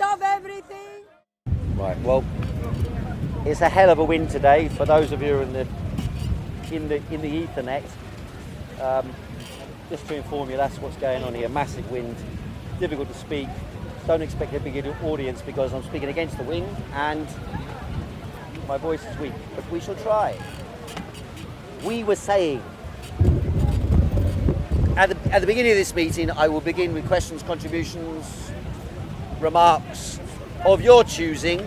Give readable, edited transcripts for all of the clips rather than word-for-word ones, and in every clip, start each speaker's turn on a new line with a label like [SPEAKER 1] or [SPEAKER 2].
[SPEAKER 1] of everything.
[SPEAKER 2] Right, well, it's a hell of a wind today for those of you in the Ethernet. Just to inform you, that's what's going on here. Massive wind, difficult to speak. Don't expect a big audience because I'm speaking against the wind and my voice is weak, but we shall try. We were saying, at the beginning of this meeting, I will begin with questions, contributions, remarks of your choosing,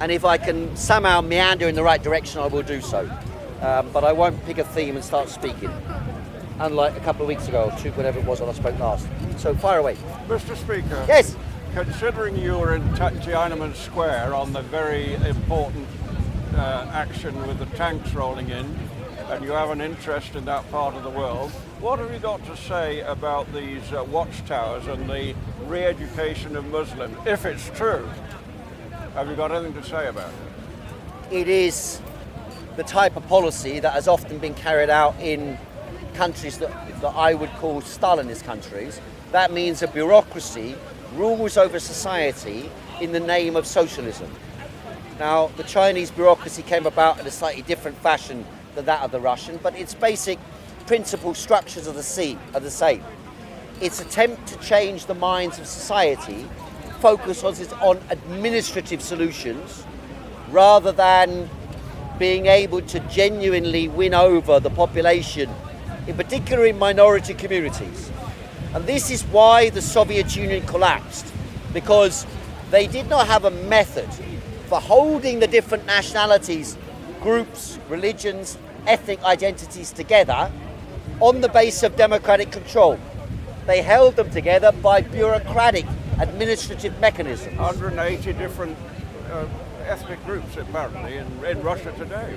[SPEAKER 2] and if I can somehow meander in the right direction, I will do so. But I won't pick a theme and start speaking, unlike a couple of weeks ago, or two, whatever it was when I spoke last. So fire away.
[SPEAKER 3] Mr. Speaker.
[SPEAKER 2] Yes.
[SPEAKER 3] Considering you were in Tiananmen Square on the very important action with the tanks rolling in, and you have an interest in that part of the world, what have you got to say about these watchtowers and the re-education of Muslims, if it's true? Have you got anything to say about it?
[SPEAKER 2] It is the type of policy that has often been carried out in countries that I would call Stalinist countries. That means a bureaucracy rules over society in the name of socialism. Now, the Chinese bureaucracy came about in a slightly different fashion than that of the Russian, but its basic principal structures are the same. Its attempt to change the minds of society focuses on administrative solutions rather than being able to genuinely win over the population, in particular in minority communities. And this is why the Soviet Union collapsed, because they did not have a method for holding the different nationalities, groups, religions, ethnic identities together on the basis of democratic control. They held them together by bureaucratic administrative mechanisms.
[SPEAKER 3] 180 different ethnic groups, apparently, in Russia today.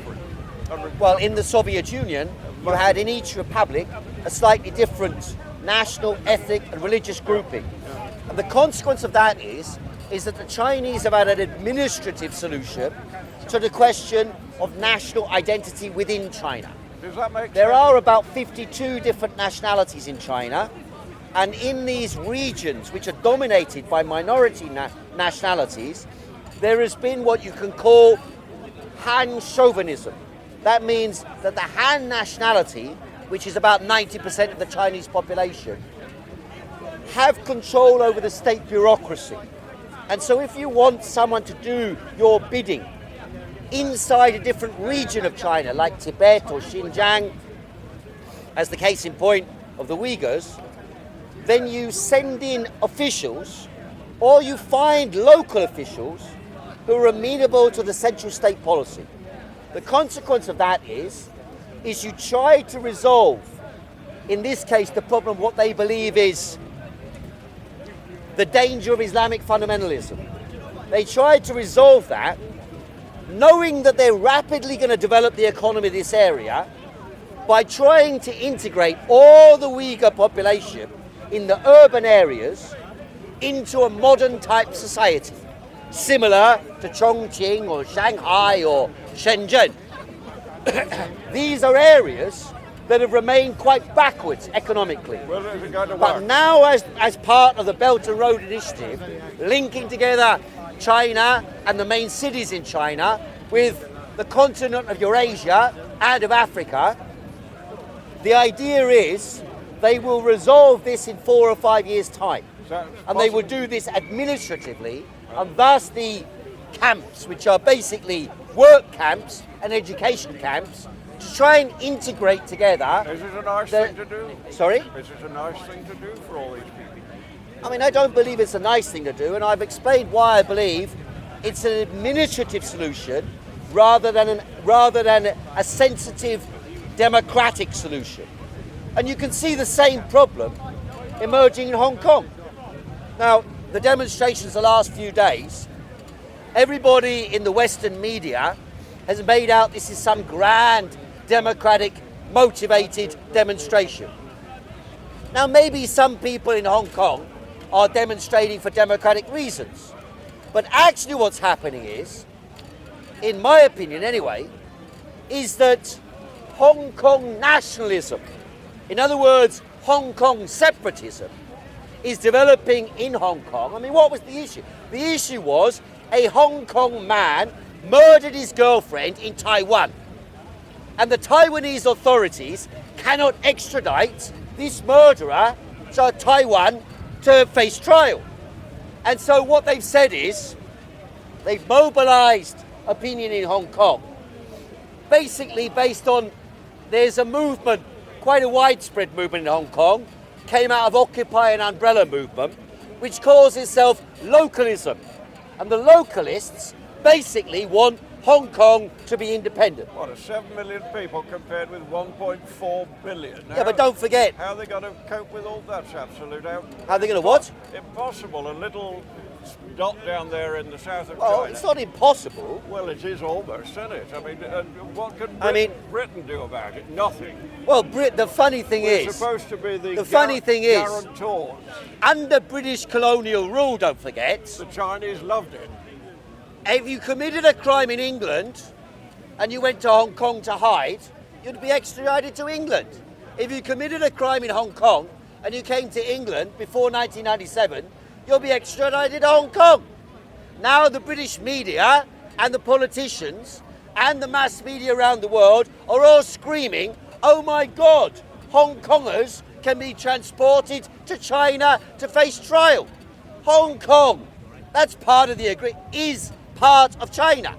[SPEAKER 2] Well, in the Soviet Union, you had in each republic a slightly different national, ethnic and religious grouping. And the consequence of that is that the Chinese have had an administrative solution to the question of national identity within China.
[SPEAKER 3] Does that make sense?
[SPEAKER 2] There are about 52 different nationalities in China, and in these regions which are dominated by minority nationalities, there has been what you can call Han chauvinism. That means that the Han nationality, which is about 90% of the Chinese population, have control over the state bureaucracy. And so if you want someone to do your bidding inside a different region of China, like Tibet or Xinjiang, as the case in point of the Uyghurs, then you send in officials, or you find local officials who are amenable to the central state policy. The consequence of that is you try to resolve, in this case, the problem, what they believe is the danger of Islamic fundamentalism. They try to resolve that, knowing that they're rapidly going to develop the economy of this area by trying to integrate all the Uyghur population in the urban areas into a modern type society, similar to Chongqing or Shanghai or Shenzhen. These are areas that have remained quite backwards economically.
[SPEAKER 3] Well, is it going to
[SPEAKER 2] but
[SPEAKER 3] work?
[SPEAKER 2] now, as part of the Belt and Road Initiative, linking together China and the main cities in China with the continent of Eurasia and of Africa, the idea is they will resolve this in 4 or 5 years' time. And they will do this administratively, and thus the camps, which are basically work camps and education camps, to try and integrate together.
[SPEAKER 3] Is it a nice thing to do?
[SPEAKER 2] Sorry?
[SPEAKER 3] Is it a nice thing to do for all these people?
[SPEAKER 2] I mean, I don't believe it's a nice thing to do, and I've explained why I believe it's an administrative solution rather than a sensitive democratic solution. And you can see the same problem emerging in Hong Kong. Now, the demonstrations the last few days, everybody in the Western media has made out this is some grand, democratic, motivated demonstration. Now, maybe some people in Hong Kong are demonstrating for democratic reasons. But actually what's happening is, in my opinion anyway, is that Hong Kong nationalism, in other words, Hong Kong separatism, is developing in Hong Kong. I mean, what was the issue? The issue was a Hong Kong man murdered his girlfriend in Taiwan. And the Taiwanese authorities cannot extradite this murderer to Taiwan to face trial. And so what they've said is, they've mobilized opinion in Hong Kong, basically based on, there's a movement, quite a widespread movement in Hong Kong, came out of Occupy and Umbrella movement, which calls itself localism. And the localists basically want Hong Kong to be independent.
[SPEAKER 3] What, 7 million people compared with 1.4 billion?
[SPEAKER 2] Yeah, but don't forget.
[SPEAKER 3] How are they going to cope with all that? That's absolute out.
[SPEAKER 2] How are they going to what?
[SPEAKER 3] Impossible. A little dot down there in the south of
[SPEAKER 2] Well,
[SPEAKER 3] China.
[SPEAKER 2] it's not impossible.
[SPEAKER 3] Well, it is almost, isn't it? I mean, what can Britain do about it? Nothing.
[SPEAKER 2] Well, the funny thing
[SPEAKER 3] We're
[SPEAKER 2] is,
[SPEAKER 3] supposed to be the
[SPEAKER 2] funny thing is,
[SPEAKER 3] guarantors.
[SPEAKER 2] under British colonial rule, don't forget,
[SPEAKER 3] The Chinese loved it.
[SPEAKER 2] if you committed a crime in England and you went to Hong Kong to hide, you'd be extradited to England. If you committed a crime in Hong Kong and you came to England before 1997, you'll be extradited to Hong Kong. Now the British media and the politicians and the mass media around the world are all screaming, oh my God, Hong Kongers can be transported to China to face trial. Hong Kong, that's part of the agreement, is part of China.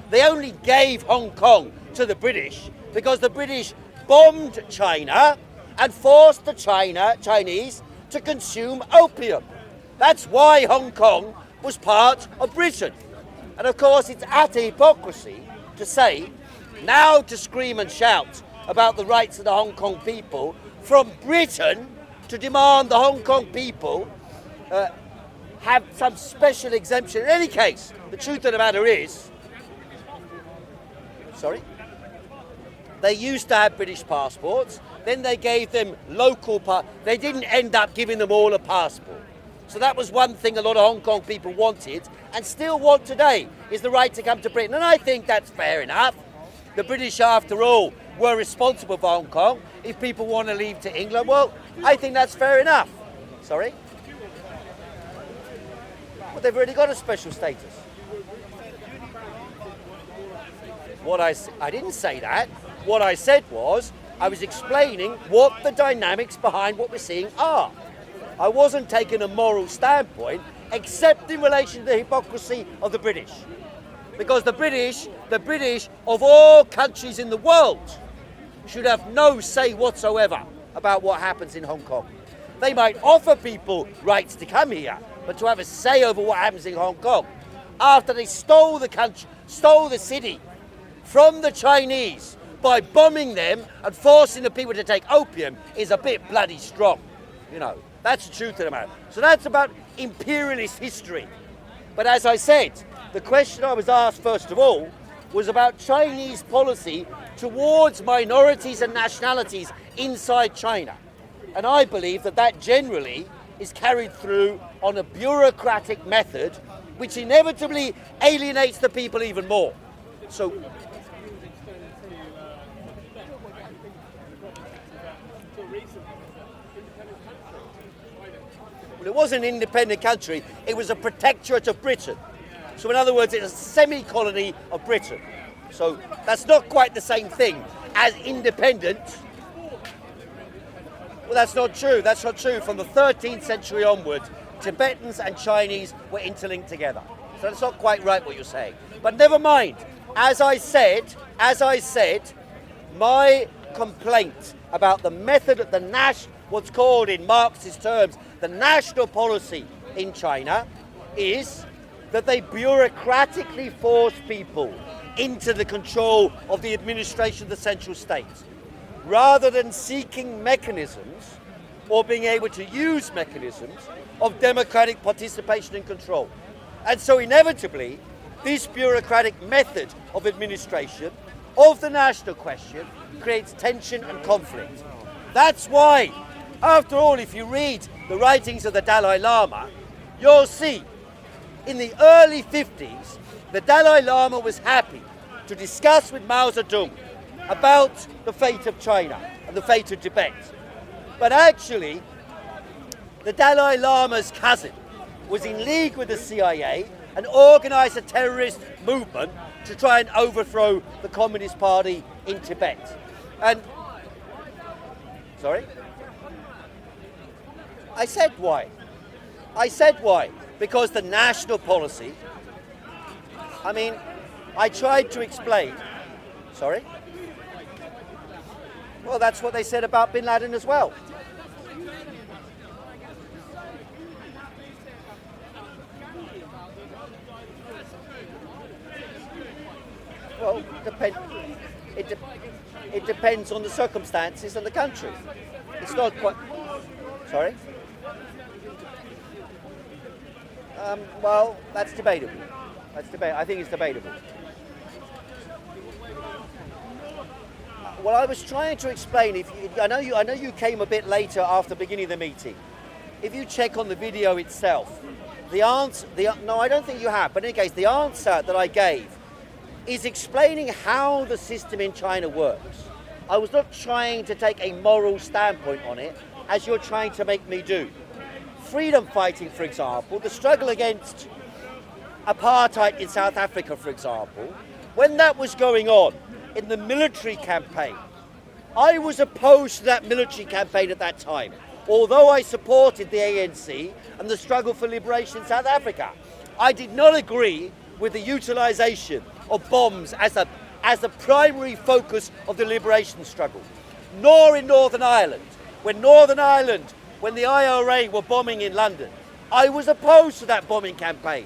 [SPEAKER 2] They only gave Hong Kong to the British because the British bombed China and forced the Chinese to consume opium. That's why Hong Kong was part of Britain. And of course it's utter hypocrisy to say, now to scream and shout about the rights of the Hong Kong people, from Britain to demand the Hong Kong people have some special exemption. In any case, the truth of the matter is, they used to have British passports, then they gave them local they didn't end up giving them all a passport. So that was one thing a lot of Hong Kong people wanted, and still want today, is the right to come to Britain. And I think that's fair enough. The British, after all, were responsible for Hong Kong. If people want to leave to England, well, I think that's fair enough. Sorry? Well, they've already got a special status. I didn't say that. What I said was, I was explaining what the dynamics behind what we're seeing are. I wasn't taking a moral standpoint, except in relation to the hypocrisy of the British. Because the British of all countries in the world, should have no say whatsoever about what happens in Hong Kong. They might offer people rights to come here, but to have a say over what happens in Hong Kong, after they stole the country, stole the city from the Chinese by bombing them and forcing the people to take opium, is a bit bloody strong. You know, that's the truth of the matter. So that's about imperialist history. But as I said, the question I was asked first of all was about Chinese policy towards minorities and nationalities inside China. And I believe that that generally is carried through on a bureaucratic method which inevitably alienates the people even more. So it wasn't an independent country, it was a protectorate of Britain. So in other words, it's a semi-colony of Britain. So that's not quite the same thing as independent. Well, that's not true. That's not true. From the 13th century onwards, Tibetans and Chinese were interlinked together. So that's not quite right what you're saying. But never mind. As I said, my complaint about the method of what's called in Marxist terms, the national policy in China, is that they bureaucratically force people into the control of the administration of the central state, rather than seeking mechanisms or being able to use mechanisms of democratic participation and control. And so inevitably, this bureaucratic method of administration of the national question creates tension and conflict. That's why, after all, if you read the writings of the Dalai Lama, you'll see in the early 50s, the Dalai Lama was happy to discuss with Mao Zedong about the fate of China and the fate of Tibet. But actually, the Dalai Lama's cousin was in league with the CIA and organised a terrorist movement to try and overthrow the Communist Party in Tibet. And, sorry? I said why. I said why. Because the national policy, I mean, I tried to explain, sorry? Well, that's what they said about bin Laden as well. Well, it depends on the circumstances and the country. It's not quite... Sorry? Well, that's debatable. I think it's debatable. Well, I was trying to explain. I know you came a bit later after beginning the meeting. If you check on the video itself, the answer. No, I don't think you have. But in any case, the answer that I gave is explaining how the system in China works. I was not trying to take a moral standpoint on it, as you're trying to make me do. Freedom fighting, for example, the struggle against apartheid in South Africa, for example, when that was going on in the military campaign, I was opposed to that military campaign at that time, although I supported the ANC and the struggle for liberation in South Africa. I did not agree with the utilisation of bombs as a primary focus of the liberation struggle, nor in Northern Ireland. When the IRA were bombing in London, I was opposed to that bombing campaign.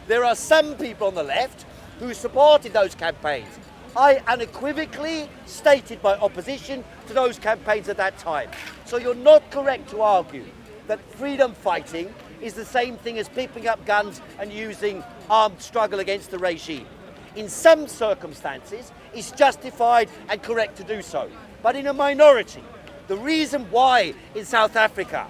[SPEAKER 2] There are some people on the left who supported those campaigns. I unequivocally stated my opposition to those campaigns at that time. So you're not correct to argue that freedom fighting is the same thing as picking up guns and using armed struggle against the regime. In some circumstances, it's justified and correct to do so. But in a minority, the reason why in South Africa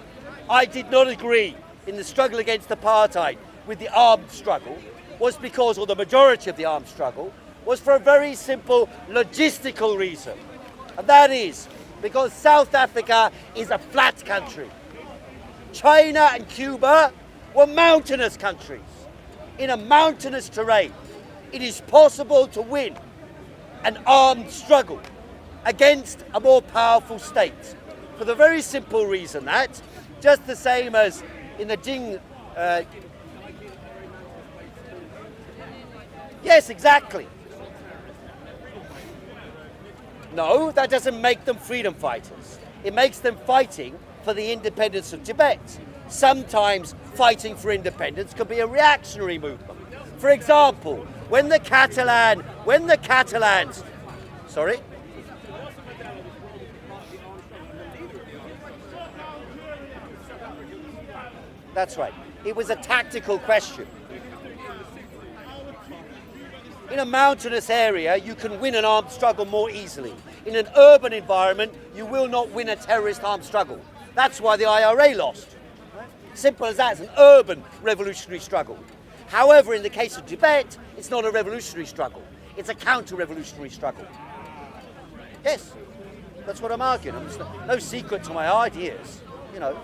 [SPEAKER 2] I did not agree in the struggle against apartheid with the armed struggle was because, or the majority of the armed struggle, was for a very simple logistical reason. And that is because South Africa is a flat country. China and Cuba were mountainous countries. In a mountainous terrain, it is possible to win an armed struggle against a more powerful state. For the very simple reason that, just the same as in the Jing... yes, exactly. No, that doesn't make them freedom fighters. It makes them fighting for the independence of Tibet. Sometimes fighting for independence could be a reactionary movement. For example, when the Catalans... Sorry? That's right. It was a tactical question. In a mountainous area, you can win an armed struggle more easily. In an urban environment, you will not win a terrorist armed struggle. That's why the IRA lost. Simple as that. It's an urban revolutionary struggle. However, in the case of Tibet, it's not a revolutionary struggle. It's a counter-revolutionary struggle. Yes, that's what I'm arguing. No secret to my ideas, you know.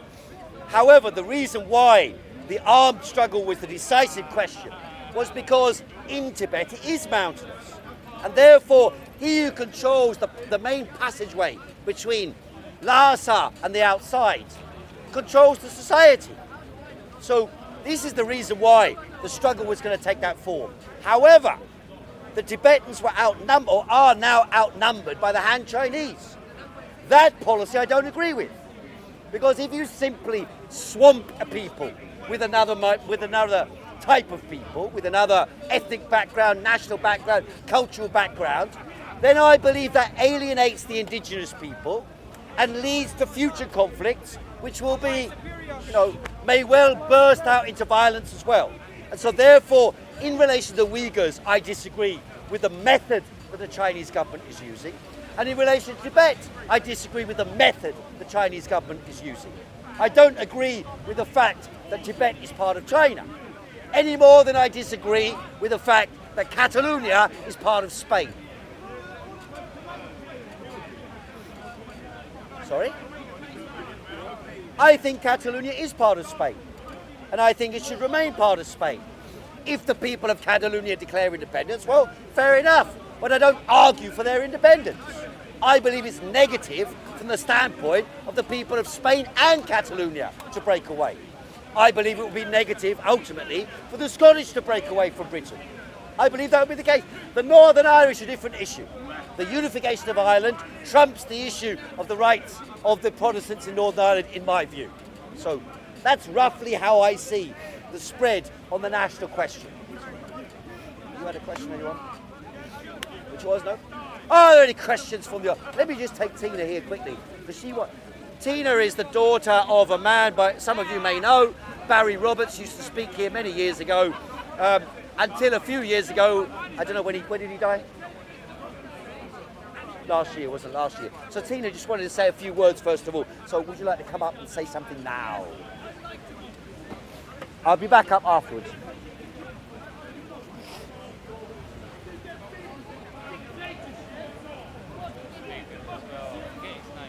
[SPEAKER 2] However, the reason why the armed struggle was the decisive question was because in Tibet it is mountainous. And therefore, he who controls the main passageway between Lhasa and the outside controls the society. So this is the reason why the struggle was going to take that form. However, the Tibetans were outnumbered, or are now outnumbered by the Han Chinese. That policy I don't agree with. Because if you simply swamp a people with another type of people, with another ethnic background, national background, cultural background, then I believe that alienates the indigenous people and leads to future conflicts, which will be, may well burst out into violence as well. And so therefore, in relation to the Uyghurs, I disagree with the method that the Chinese government is using. And in relation to Tibet, I disagree with the method the Chinese government is using. I don't agree with the fact that Tibet is part of China, any more than I disagree with the fact that Catalonia is part of Spain. Sorry? I think Catalonia is part of Spain, and I think it should remain part of Spain. If the people of Catalonia declare independence, well, fair enough, but I don't argue for their independence. I believe it's negative from the standpoint of the people of Spain and Catalonia to break away. I believe it will be negative, ultimately, for the Scottish to break away from Britain. I believe that will be the case. The Northern Irish are a different issue. The unification of Ireland trumps the issue of the rights of the Protestants in Northern Ireland, in my view. So that's roughly how I see the spread on the national question. You had a question, anyone? Which was no? Are there any questions from the... Let me just take Tina here quickly. Because Tina is the daughter of a man, but some of you may know, Barry Roberts used to speak here many years ago. Until a few years ago, I don't know, when did he die? Last year, wasn't last year. So Tina just wanted to say a few words first of all. So would you like to come up and say something now? I'll be back up afterwards.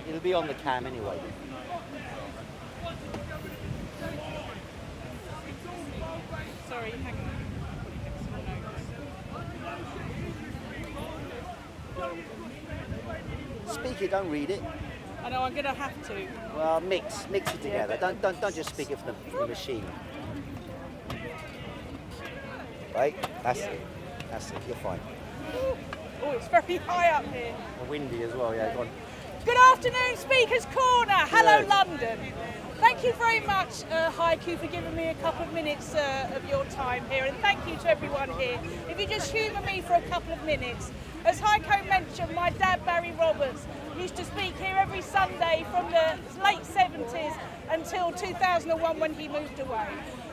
[SPEAKER 2] It'll be on the cam anyway.
[SPEAKER 1] Sorry, hang on.
[SPEAKER 2] Speak it, don't read it.
[SPEAKER 1] I know, I'm going to have to.
[SPEAKER 2] Well, mix it together.
[SPEAKER 1] Yeah,
[SPEAKER 2] Don't just speak it from the machine. Right, that's it. You're fine.
[SPEAKER 1] Oh, it's very high up here.
[SPEAKER 2] Windy as well. Yeah, go on.
[SPEAKER 1] Good afternoon, Speaker's Corner. Hello,
[SPEAKER 2] Good.
[SPEAKER 1] London. Thank you very much, Heiko, for giving me a couple of minutes of your time here, and thank you to everyone here. If you just humour me for a couple of minutes. As Heiko mentioned, my dad, Barry Roberts, used to speak here every Sunday from the late 70s until 2001 when he moved away.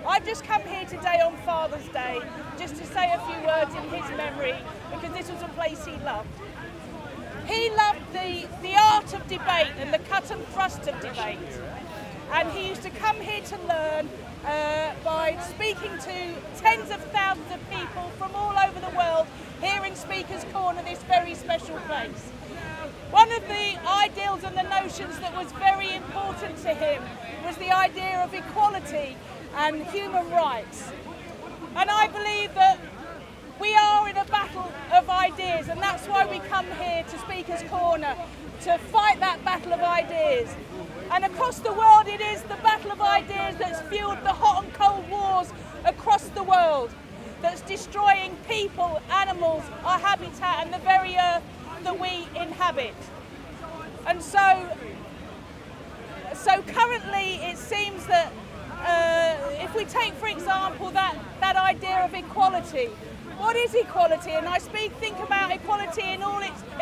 [SPEAKER 1] I've just come here today on Father's Day just to say a few words in his memory, because this was a place he loved. He loved the art of debate and the cut and thrust of debate. And he used to come here to learn by speaking to tens of thousands of people from all over the world here in Speaker's Corner, this very special place. One of the ideals and the notions that was very important to him was the idea of equality and human rights. And I believe that we are in a battle of ideas, and that's why we come here to Speaker's Corner, to fight that battle of ideas. And across the world, it is the battle of ideas that's fueled the hot and cold wars across the world, that's destroying people, animals, our habitat, and the very earth that we inhabit. And so currently it seems that if we take, for example, that idea of equality, what is equality? And I think about equality in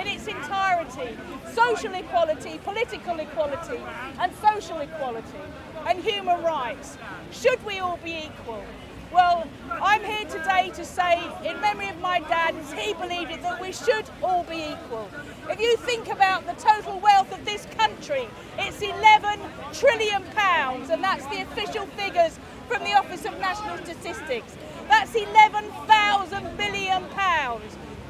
[SPEAKER 1] its entirety. Social equality, political equality, and social equality, and human rights. Should we all be equal? Well, I'm here today to say, in memory of my dad, as he believed it, that we should all be equal. If you think about the total wealth of this country, it's £11 trillion, and that's the official figures from the Office of National Statistics. That's £11,000 billion.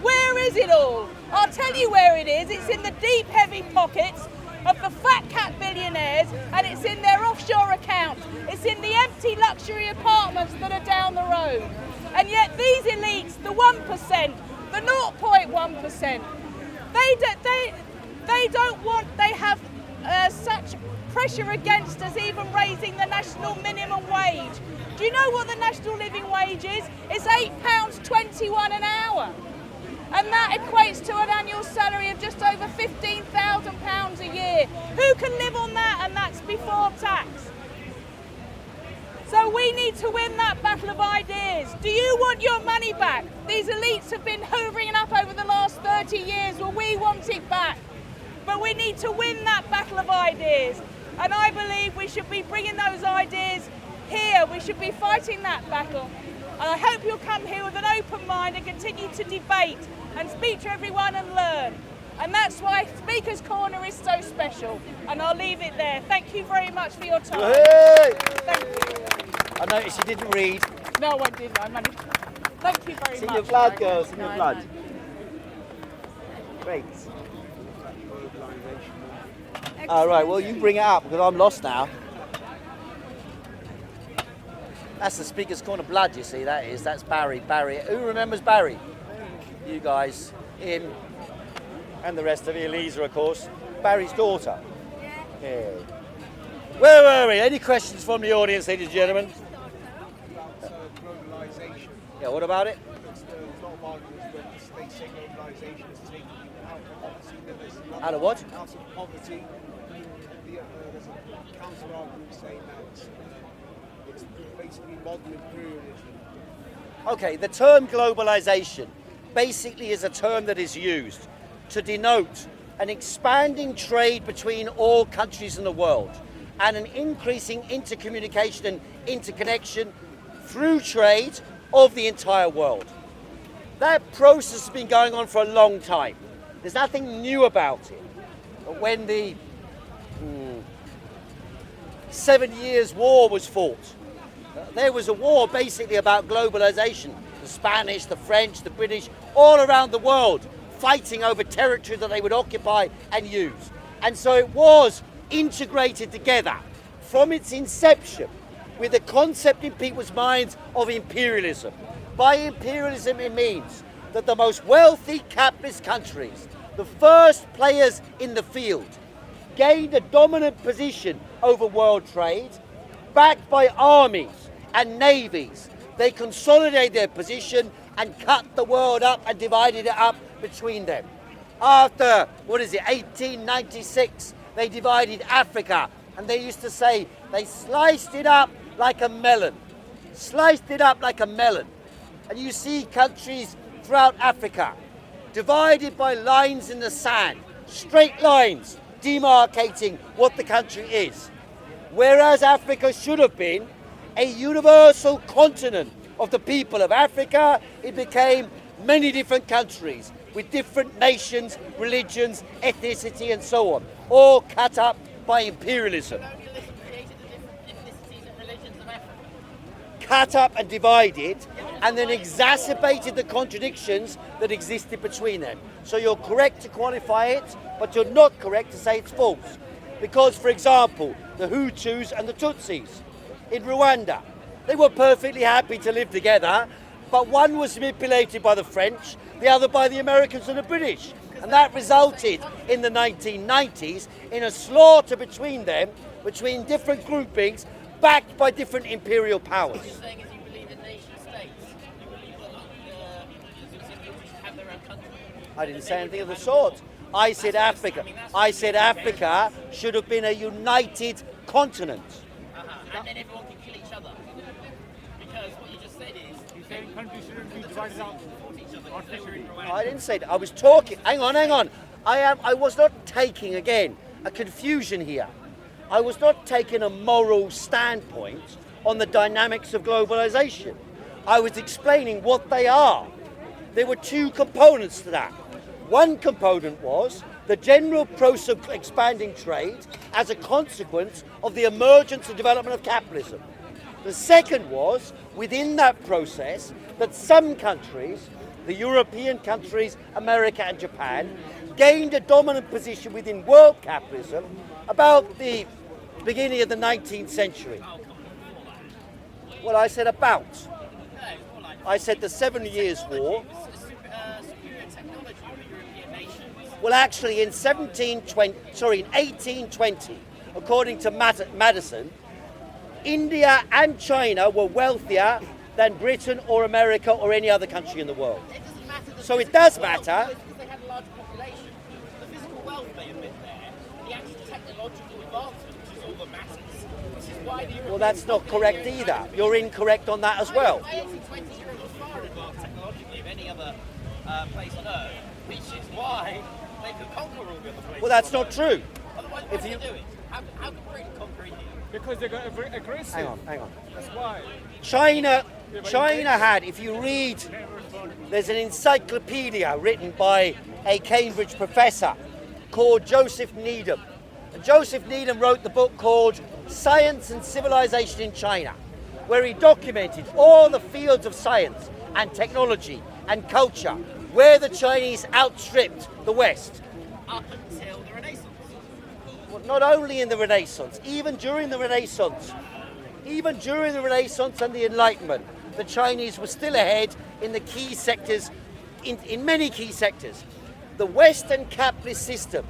[SPEAKER 1] Where is it all? I'll tell you where it is. It's in the deep, heavy pockets of the fat cat billionaires, and it's in their offshore accounts. It's in the empty luxury apartments that are down the road. And yet these elites, the 1%, the 0.1%, they have such pressure against us even raising the national minimum wage. Do you know what the national living wage is? It's £8.21 an hour. And that equates to an annual salary of just over £15,000 a year. Who can live on that? And that's before tax. So we need to win that battle of ideas. Do you want your money back? These elites have been hoovering it up over the last 30 years. Well, we want it back. But we need to win that battle of ideas. And I believe we should be bringing those ideas here. We should be fighting that battle. And I hope you'll come here with an open mind and continue to debate and speak to everyone and learn. And that's why Speaker's Corner is so special. And I'll leave it there. Thank you very much for your time.
[SPEAKER 2] Hey!
[SPEAKER 1] Thank you.
[SPEAKER 2] I noticed you didn't read.
[SPEAKER 1] No, I didn't. Thank you very
[SPEAKER 2] It's in
[SPEAKER 1] much.
[SPEAKER 2] your blood, girls. It's in your
[SPEAKER 1] No,
[SPEAKER 2] blood.
[SPEAKER 1] no.
[SPEAKER 2] Great. All right. Well, you bring it up because I'm lost now. That's the Speaker's Corner blood, you see, that is. That's Barry. Barry. Who remembers Barry? You guys. Him. And the rest of you. Elisa, of course. Barry's daughter. Yeah. Where were we? Any questions from the audience, ladies and gentlemen?
[SPEAKER 4] Globalization.
[SPEAKER 2] Yeah, what about it?
[SPEAKER 4] There's a lot of arguments where they say globalization is taking people out of poverty. Then there's a lot
[SPEAKER 2] Out of what?
[SPEAKER 4] Out of poverty. There's a counter argument saying that it's basically modern imperialism.
[SPEAKER 2] Okay, the term globalization basically is a term that is used to denote an expanding trade between all countries in the world and an increasing intercommunication and interconnection through trade of the entire world. That process has been going on for a long time. There's nothing new about it. But when the 7 Years' War was fought, there was a war basically about globalization. The Spanish, the French, the British, all around the world fighting over territory that they would occupy and use. And so it was integrated together from its inception with the concept in people's minds of imperialism. By imperialism, it means that the most wealthy capitalist countries, the first players in the field, gained a dominant position over world trade, backed by armies and navies. They consolidated their position and cut the world up and divided it up between them. After, 1896, they divided Africa, and they used to say they sliced it up like a melon. Sliced it up like a melon. And you see countries throughout Africa divided by lines in the sand, straight lines demarcating what the country is. Whereas Africa should have been a universal continent of the people of Africa, it became many different countries with different nations, religions, ethnicity and so on, all cut up by imperialism. Cut up and divided, and then exacerbated the contradictions that existed between them. So you're correct to qualify it, but you're not correct to say it's false. Because, for example, the Hutus and the Tutsis in Rwanda, they were perfectly happy to live together, but one was manipulated by the French, the other by the Americans and the British. And that resulted in the 1990s in a slaughter between them, between different groupings, backed by different imperial powers.
[SPEAKER 5] What you're saying is you believe in nation states. You believe that countries should have their own country.
[SPEAKER 2] I didn't say anything of the sort. I said Africa. I said Africa should have been a united continent.
[SPEAKER 5] And then everyone can kill each other. Because what you just said is...
[SPEAKER 6] You're saying countries shouldn't be divided up artificially.
[SPEAKER 2] No, I didn't say that. I was talking. Hang on. I was not taking, again, a confusion here. I was not taking a moral standpoint on the dynamics of globalization. I was explaining what they are. There were two components to that. One component was the general process of expanding trade as a consequence of the emergence and development of capitalism. The second was, within that process, that some countries, the European countries, America and Japan, gained a dominant position within world capitalism about the beginning of the 19th century. Well, I said about. I said the 7 Years' War. Well, actually, in 1820, according to Madison, India and China were wealthier than Britain or America or any other country in the world. So it does matter.
[SPEAKER 5] Because they had a large population. The physical wealth may have been there. The actual technological advancement, which is all that matters. This is why the
[SPEAKER 2] Well, that's not correct either. You're incorrect on that as well.
[SPEAKER 5] 1820 Europe was far advanced technologically of any other place on Earth, which is why they could conquer all the other places.
[SPEAKER 2] Well, that's not true.
[SPEAKER 5] Otherwise, why do they do it? How can Britain conquer India?
[SPEAKER 6] Because they got aggressive.
[SPEAKER 2] Hang on.
[SPEAKER 6] That's why.
[SPEAKER 2] China had, if you read, there's an encyclopedia written by a Cambridge professor called Joseph Needham. And Joseph Needham wrote the book called Science and Civilization in China, where he documented all the fields of science and technology and culture where the Chinese outstripped the West.
[SPEAKER 5] Up until the Renaissance.
[SPEAKER 2] Well, not only in the Renaissance, even during the Renaissance, even during the Renaissance and the Enlightenment, the Chinese were still ahead in the key sectors, in many key sectors. The Western capitalist system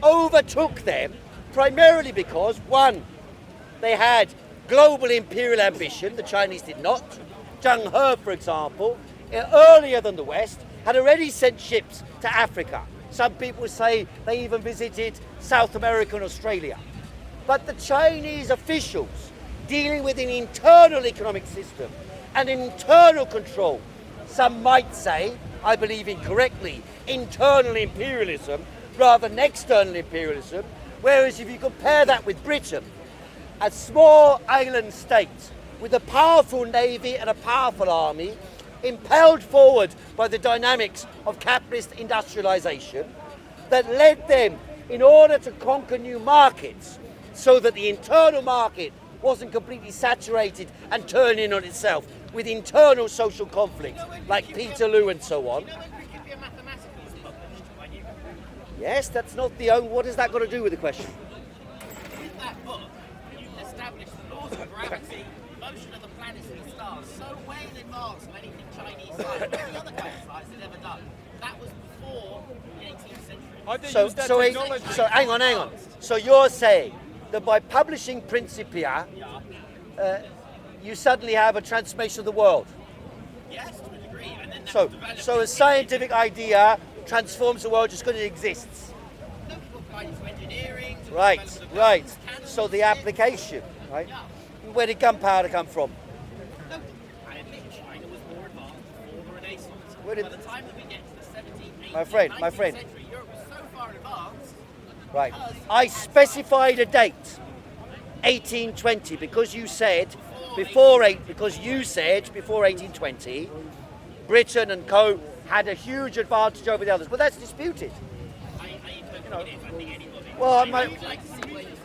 [SPEAKER 2] overtook them primarily because, one, they had global imperial ambition, the Chinese did not. Zheng He, for example, earlier than the West, had already sent ships to Africa. Some people say they even visited South America and Australia. But the Chinese officials, dealing with an internal economic system and internal control, some might say, I believe incorrectly, internal imperialism rather than external imperialism, whereas if you compare that with Britain, a small island state with a powerful navy and a powerful army, impelled forward by the dynamics of capitalist industrialization, that led them, in order to conquer new markets, so that the internal market wasn't completely saturated and turned in on itself with internal social conflict, like Peterloo and so on.
[SPEAKER 5] You know when Behaviour Mathematical was published by you?
[SPEAKER 2] Yes, that's not the only. What has that got to do with the question?
[SPEAKER 5] In that book, you established the laws of gravity, motion of the planets and the stars, so way in advance of anything Chinese science, any other kind of science had ever done. That was before the 18th century.
[SPEAKER 2] So hang on. So you're saying that by publishing Principia, you suddenly have a transformation of the world.
[SPEAKER 5] Yes, to a degree. And then that
[SPEAKER 2] So
[SPEAKER 5] developed
[SPEAKER 2] a scientific idea transforms the world just because it exists.
[SPEAKER 5] No, people applied it to engineering, to
[SPEAKER 2] Right.
[SPEAKER 5] development of guns, cannons,
[SPEAKER 2] So the
[SPEAKER 5] ships.
[SPEAKER 2] application, right?
[SPEAKER 5] Yeah.
[SPEAKER 2] Where did gunpowder come from?
[SPEAKER 5] No, I admit China was more advanced before the Renaissance.
[SPEAKER 2] Where did-
[SPEAKER 5] By the time that we get to the 17th, 18th,
[SPEAKER 2] My friend,
[SPEAKER 5] 19th century, Europe was so far advanced.
[SPEAKER 2] Right. I specified a date, 1820, because you said before 1820, Britain and co had a huge advantage over the others. But that's disputed.
[SPEAKER 5] I don't think it is. I think anybody.
[SPEAKER 2] Well,
[SPEAKER 5] I
[SPEAKER 2] my-
[SPEAKER 5] would like to see what you say.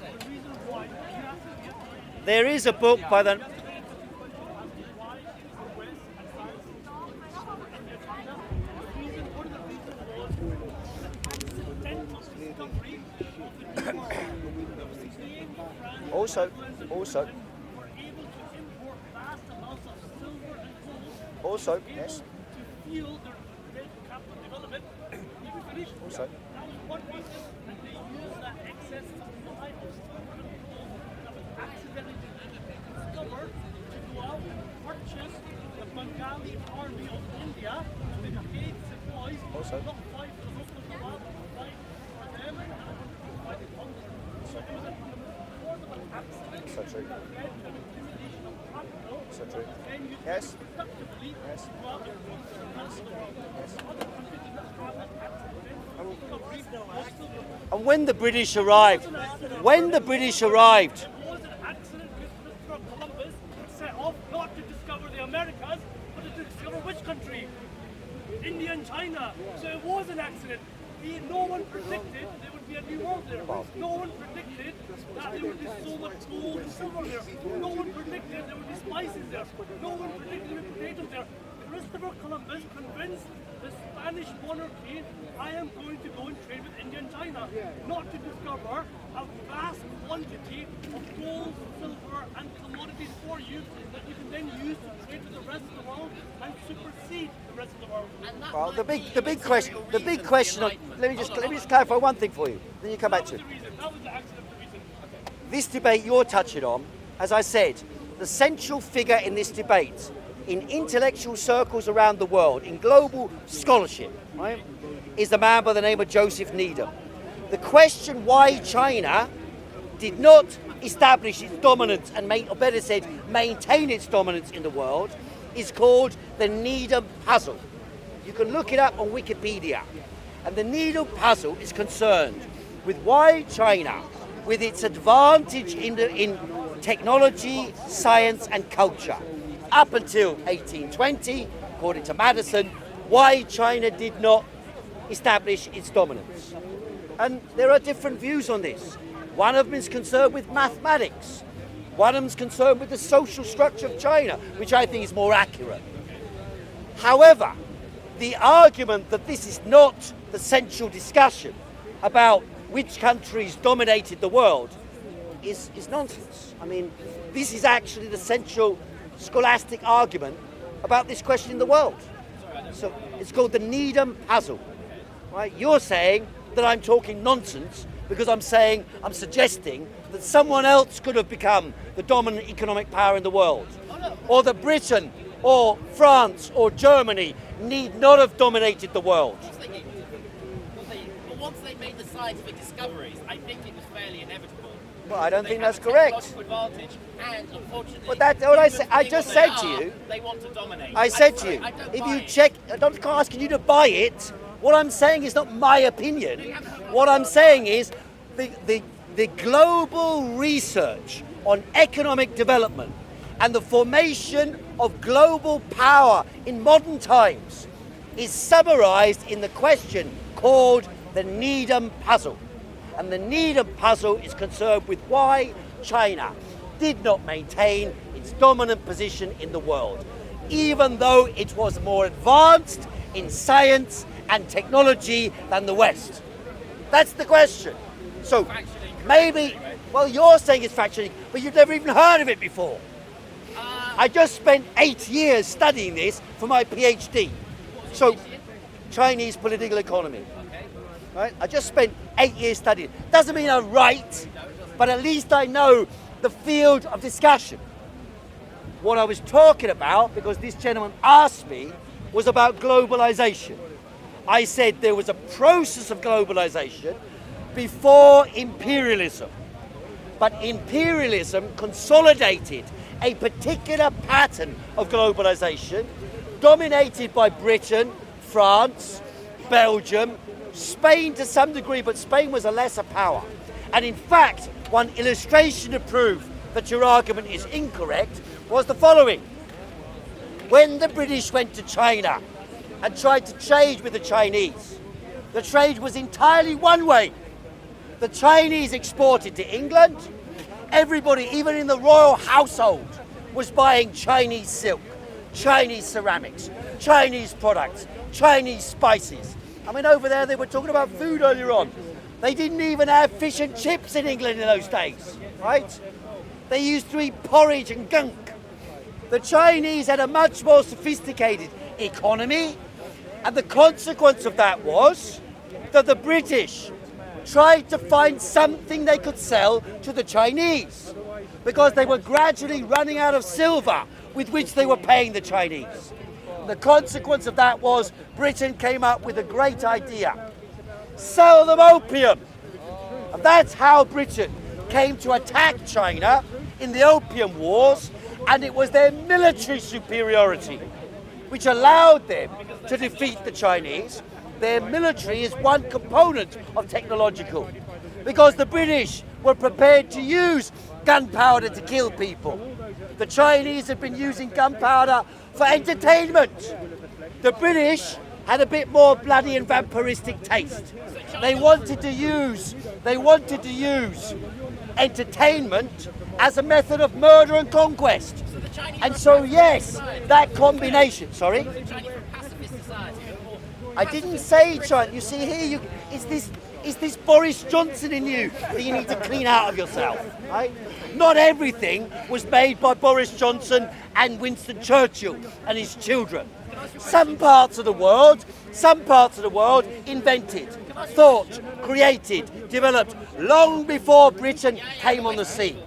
[SPEAKER 2] There is a book by the. Also, yes. Also, also. So true. So true. Yes. Yes. And when the British arrived,
[SPEAKER 6] was an accident Christopher Columbus set off not to discover the Americas, but to discover which country? India and China. So it was an accident. No one predicted there would be a new world there. No one predicted that there would be so much gold and silver there. No one predicted there would be spices there. No one predicted there would be potatoes there. Christopher Columbus convinced the Spanish monarchy, I am going to go and trade with India and China, not to discover a vast quantity of gold, silver and commodities for you that you can then use to trade with the rest of the world and supersede the rest of the world.
[SPEAKER 2] Well, the big question. Let me just clarify one thing for you. Then you come back to it.
[SPEAKER 6] That was the accident reason.
[SPEAKER 2] This debate you're touching on, as I said, the central figure in this debate, in intellectual circles around the world, in global scholarship, right, is the man by the name of Joseph Needham. The question why China did not establish its dominance and, or better said, maintain its dominance in the world is called the Needham puzzle. You can look it up on Wikipedia. And the Needham puzzle is concerned with why China, with its advantage in technology, science and culture, up until 1820, according to Madison, why China did not establish its dominance. And there are different views on this. One of them is concerned with mathematics. One of them is concerned with the social structure of China, which I think is more accurate. However, the argument that this is not the central discussion about which countries dominated the world is nonsense. I mean, this is actually the central scholastic argument about this question in the world. So it's called the Needham puzzle. Right? You're saying that I'm talking nonsense because I'm suggesting that someone else could have become the dominant economic power in the world, or that Britain or France or Germany need not have dominated the world.
[SPEAKER 5] But once they made the scientific discoveries, I think it was fairly inevitable.
[SPEAKER 2] Well, I don't think that's
[SPEAKER 5] They
[SPEAKER 2] correct.
[SPEAKER 5] had a technological advantage, and unfortunately,
[SPEAKER 2] But that's what I just
[SPEAKER 5] they
[SPEAKER 2] said
[SPEAKER 5] are,
[SPEAKER 2] to you.
[SPEAKER 5] They want to dominate.
[SPEAKER 2] I said to you,
[SPEAKER 5] I don't
[SPEAKER 2] if
[SPEAKER 5] buy
[SPEAKER 2] you
[SPEAKER 5] it.
[SPEAKER 2] check, I'm not asking you to buy it. What I'm saying is not my opinion. What I'm saying is the global research on economic development and the formation of global power in modern times is summarized in the question called the Needham puzzle. And the Needham puzzle is concerned with why China did not maintain its dominant position in the world, even though it was more advanced in science and technology than the West. That's the question. So maybe, well, you're saying it's factually, but you've never even heard of it before. I just spent 8 years studying this for my PhD. So, Chinese political economy. Right? I just spent 8 years studying it. Doesn't mean I'm right, but at least I know the field of discussion. What I was talking about, because this gentleman asked me, was about globalization. I said there was a process of globalization before imperialism. But imperialism consolidated a particular pattern of globalization dominated by Britain, France, Belgium, Spain to some degree, but Spain was a lesser power. And in fact, one illustration to prove that your argument is incorrect was the following. When the British went to China and tried to trade with the Chinese, the trade was entirely one way. The Chinese exported to England. Everybody, even in the royal household, was buying Chinese silk, Chinese ceramics, Chinese products, Chinese spices. I mean, over there they were talking about food earlier on. They didn't even have fish and chips in England in those days, right? They used to eat porridge and gunk. The Chinese had a much more sophisticated economy, and the consequence of that was that the British tried to find something they could sell to the Chinese because they were gradually running out of silver with which they were paying the Chinese. The consequence of that was Britain came up with a great idea. Sell them opium. And that's how Britain came to attack China in the Opium Wars, and it was their military superiority which allowed them to defeat the Chinese. Their military is one component of technological, because the British were prepared to use gunpowder to kill people. The Chinese had been using gunpowder for entertainment. The British had a bit more bloody and vampiristic taste. They wanted to use entertainment as a method of murder and conquest. And so yes, that combination, sorry? I didn't say China. You see here, it's this Boris Johnson in you that you need to clean out of yourself, right? Not everything was made by Boris Johnson and Winston Churchill and his children. Some parts of the world invented, thought, created, developed long before Britain came on the scene.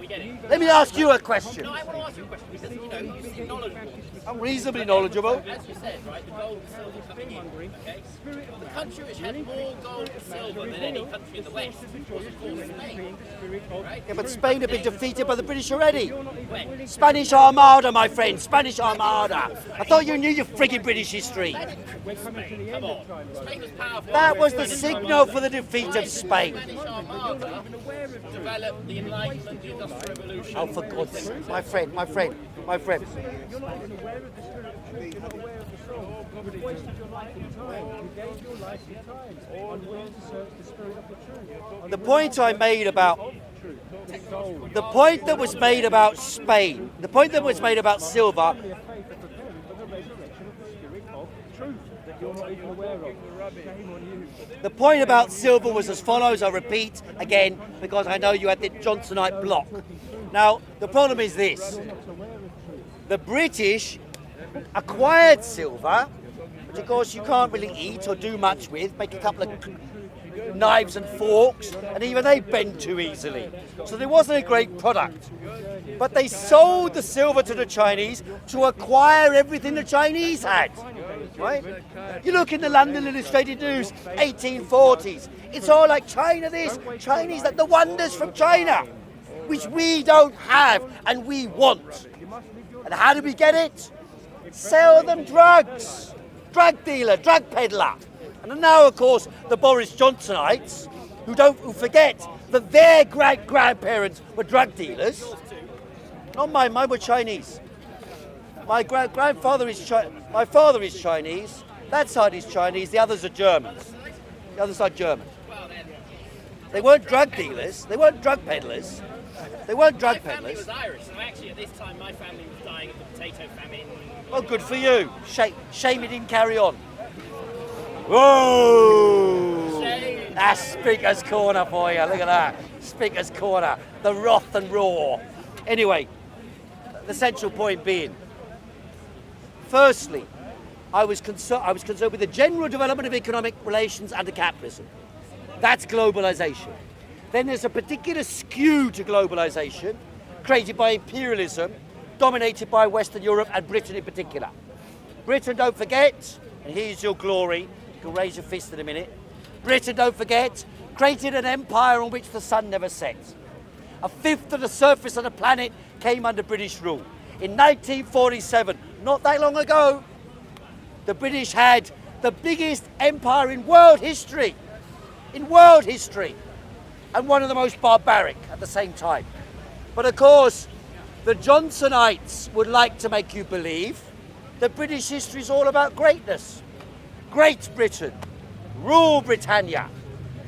[SPEAKER 2] Let me ask you a question.
[SPEAKER 5] No, I want to ask you a question because, you seem knowledgeable.
[SPEAKER 2] I'm reasonably knowledgeable.
[SPEAKER 5] As you said, right, the gold and silver coming in, okay? The country which had more gold and silver than any country in the West was, of course, Spain. Right?
[SPEAKER 2] Yeah, but Spain had been defeated by the British already. Spanish Armada, my friend, Spanish Armada. I thought you knew your frigging British history.
[SPEAKER 5] Spain, come on. Spain was powerful.
[SPEAKER 2] That was the signal for the defeat of Spain.
[SPEAKER 5] Spanish Armada developed the Enlightenment, the Industrial Revolution.
[SPEAKER 2] Oh, for God's sake, my friend.
[SPEAKER 6] You're not even aware of the spirit of truth. You're not aware of the soul. You've wasted your life in time. You gave your life in time on where to search the spirit of the truth.
[SPEAKER 2] The point I made about the point that was made about Spain, the point that was made about silver.
[SPEAKER 6] The faith of preparing for the resurrection of the spirit of truth that you're not even aware of. Shame on you.
[SPEAKER 2] The point about silver was as follows. I repeat again because I know you had the Johnsonite block. Now, the problem is this. The British acquired silver, which of course you can't really eat or do much with, make a couple of knives and forks, and even they bend too easily. So there wasn't a great product. But they sold the silver to the Chinese to acquire everything the Chinese had. Right? You look in the London Illustrated News, 1840s. It's all like China this, Chinese that, the wonders from China, which we don't have and we want. And how do we get it? Sell them drugs. Drug dealer, drug peddler. And now, of course, the Boris Johnsonites, who forget that their grandparents were drug dealers. Not mine were Chinese. My grandfather is my father is Chinese. That side is Chinese. The others are Germans. The other side German. They weren't drug dealers. They weren't drug peddlers. They weren't drug peddlers.
[SPEAKER 5] My family was Irish, so actually at this time my family was dying of the potato famine.
[SPEAKER 2] Well, good for you. Shame it didn't carry on. Whoa!
[SPEAKER 5] Shame.
[SPEAKER 2] That's Speaker's Corner for you. Look at that. Speaker's Corner. The wrath and roar. Anyway, the central point being, firstly, I was concerned with the general development of economic relations under capitalism. That's globalization. Then there's a particular skew to globalization created by imperialism, dominated by Western Europe and Britain in particular. Britain, don't forget, and here's your glory, you can raise your fist in a minute. Britain, don't forget, created an empire on which the sun never set. A fifth of the surface of the planet came under British rule. In 1947, not that long ago, the British had the biggest empire in world history. In world history. And one of the most barbaric at the same time. But of course, the Johnsonites would like to make you believe that British history is all about greatness. Great Britain. Rule Britannia.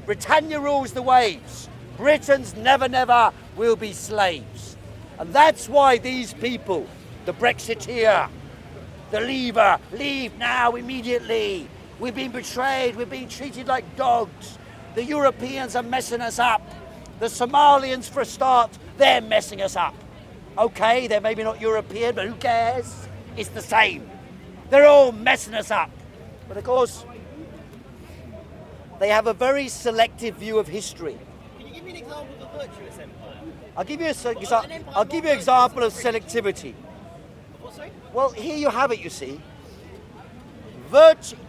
[SPEAKER 2] Britannia rules the waves. Britons never, never will be slaves. And that's why these people, the Brexiteer, the leaver, leave now, immediately. We've been betrayed, we're being treated like dogs. The Europeans are messing us up. The Somalians, for a start, they're messing us up. Okay, they're maybe not European, but who cares? It's the same. They're all messing us up. But of course, they have a very selective view of history.
[SPEAKER 5] Can you give me an example of a virtuous empire?
[SPEAKER 2] I'll give you an example of selectivity.
[SPEAKER 5] What, sorry?
[SPEAKER 2] Well, here you have it, you see.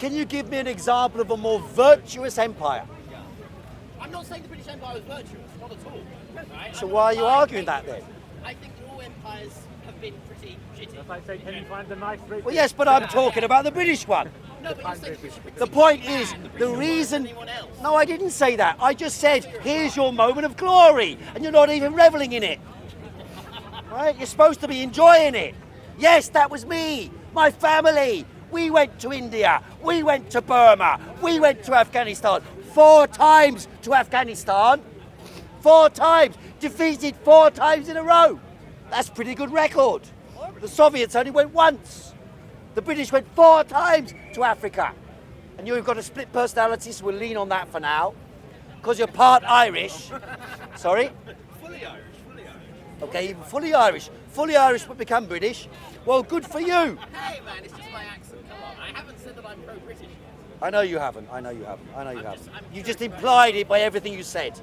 [SPEAKER 2] Can you give me an example of a more virtuous empire?
[SPEAKER 5] I'm not saying the British Empire was virtuous, not at all. Right?
[SPEAKER 2] So why are you arguing that then?
[SPEAKER 5] I think that all empires have been pretty shitty.
[SPEAKER 6] That's like saying, can you find the nice British?
[SPEAKER 2] Well, yes, but I'm talking about the British one.
[SPEAKER 5] No, but you're saying we should
[SPEAKER 2] The point
[SPEAKER 5] critique
[SPEAKER 2] is,
[SPEAKER 5] the
[SPEAKER 2] the
[SPEAKER 5] British
[SPEAKER 2] reason...
[SPEAKER 5] more than anyone else.
[SPEAKER 2] No, I didn't say that. I just said, here's your moment of glory, and you're not even reveling in it. Right? You're supposed to be enjoying it. Yes, that was me, my family. We went to India, we went to Burma, we went to Afghanistan. 4 times to Afghanistan. 4 times. Defeated 4 times in a row. That's a pretty good record. The Soviets only went once. The British went 4 times to Africa. And you've got a split personality, so we'll lean on that for now. Because you're part Irish. Sorry?
[SPEAKER 5] Fully Irish, fully Irish.
[SPEAKER 2] Okay, even fully Irish. Fully Irish but become British. Well, good for you.
[SPEAKER 5] Hey man, it's just my accent, come on. I haven't said that I'm pro-British.
[SPEAKER 2] I know you haven't. You just implied it by everything you said.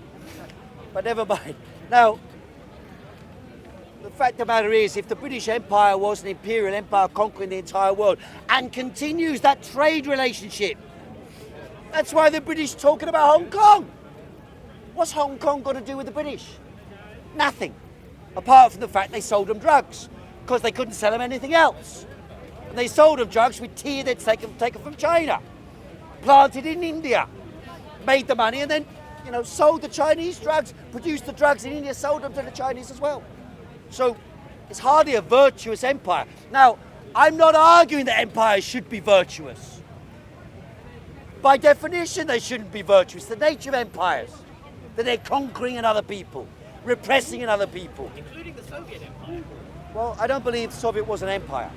[SPEAKER 2] But never mind. Now, the fact of the matter is, if the British Empire was an imperial empire conquering the entire world and continues that trade relationship, that's why the British talking about Hong Kong. What's Hong Kong got to do with the British? Nothing. Apart from the fact they sold them drugs, because they couldn't sell them anything else. And they sold them drugs with tea they'd taken from China. Planted in India, made the money, and then, sold the Chinese drugs, produced the drugs in India, sold them to the Chinese as well. So it's hardly a virtuous empire. Now, I'm not arguing that empires should be virtuous. By definition, they shouldn't be virtuous. The nature of empires, that they're conquering another people, repressing another people.
[SPEAKER 5] Including the Soviet Empire.
[SPEAKER 2] Well, I don't believe the Soviet was an empire.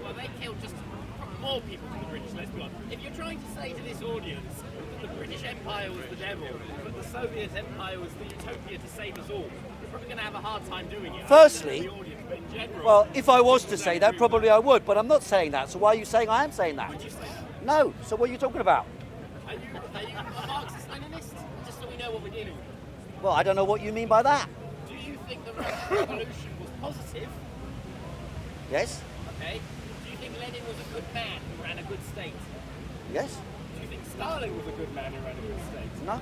[SPEAKER 5] Well, they killed just more people than the British, let's be honest. If you're trying to say to this audience that the British Empire was the devil, but the Soviet Empire was the utopia to save us all, You're probably going to have a hard time doing it.
[SPEAKER 2] Firstly,
[SPEAKER 5] The audience, but in general,
[SPEAKER 2] well, if I was to say that, probably I would, but I'm not saying that. So why are you saying I am saying that?
[SPEAKER 5] would you say that?
[SPEAKER 2] No. So what are you talking about?
[SPEAKER 5] Are you a Marxist-Leninist? Just so we know what we're dealing with.
[SPEAKER 2] Well, I don't know what you mean by that.
[SPEAKER 5] Do you think the Russian Revolution was positive?
[SPEAKER 2] Yes?
[SPEAKER 5] Okay. Do you think Lenin was a good man who ran a good state?
[SPEAKER 2] Yes?
[SPEAKER 5] Do you think Stalin was a good man who ran a good state?
[SPEAKER 2] No?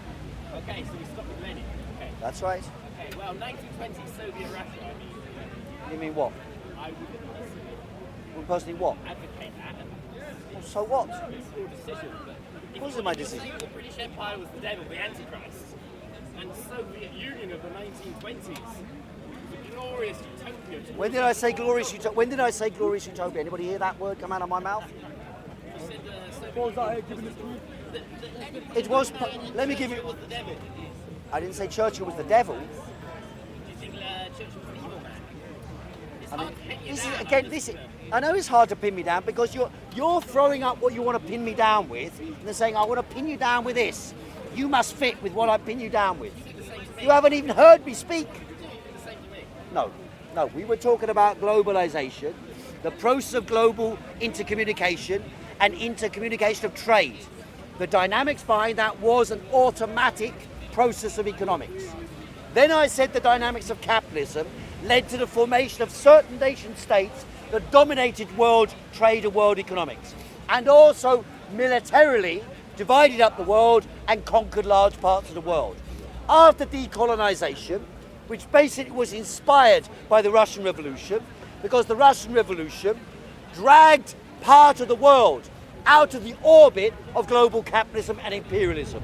[SPEAKER 5] Okay, so we stop with Lenin. Okay.
[SPEAKER 2] That's right.
[SPEAKER 5] Okay, well, 1920 Soviet Russia, I mean,
[SPEAKER 2] You mean what?
[SPEAKER 5] I would personally
[SPEAKER 2] Well, personally what?
[SPEAKER 5] advocate that.
[SPEAKER 2] Well, so what?
[SPEAKER 5] It's your decision, but if
[SPEAKER 2] course
[SPEAKER 5] you
[SPEAKER 2] it's my
[SPEAKER 5] want to
[SPEAKER 2] decision.
[SPEAKER 5] say the British Empire was the devil, the Antichrist, and the Soviet Union of the 1920s was a glorious utopia. to
[SPEAKER 2] When did I say glorious utopia? When did I say glorious utopia? Anybody hear that word come out of my mouth?
[SPEAKER 5] You said the Soviet
[SPEAKER 6] What was that giving us
[SPEAKER 5] Lenin
[SPEAKER 2] It was.
[SPEAKER 5] was saying
[SPEAKER 2] Let me give
[SPEAKER 5] Churchill
[SPEAKER 2] you.
[SPEAKER 5] was the devil. Do
[SPEAKER 2] I didn't say Churchill was the devil.
[SPEAKER 5] you think Churchill was an evil man? It's
[SPEAKER 2] I mean,
[SPEAKER 5] hard to pin you
[SPEAKER 2] this is
[SPEAKER 5] down,
[SPEAKER 2] again.
[SPEAKER 5] I'm
[SPEAKER 2] This is.
[SPEAKER 5] just,
[SPEAKER 2] I know it's hard to pin me down because you're throwing up what you want to pin me down with, and they're saying I want to pin you down with this. You must fit with what I pin you down with. You haven't even heard me speak.
[SPEAKER 5] the same to me.
[SPEAKER 2] No, no. We were talking about globalization, the process of global intercommunication and intercommunication of trade. The dynamics behind that was an automatic process of economics. Then I said the dynamics of capitalism led to the formation of certain nation states that dominated world trade and world economics, and also militarily divided up the world and conquered large parts of the world. After decolonization, which basically was inspired by the Russian Revolution, because the Russian Revolution dragged part of the world out of the orbit of global capitalism and imperialism.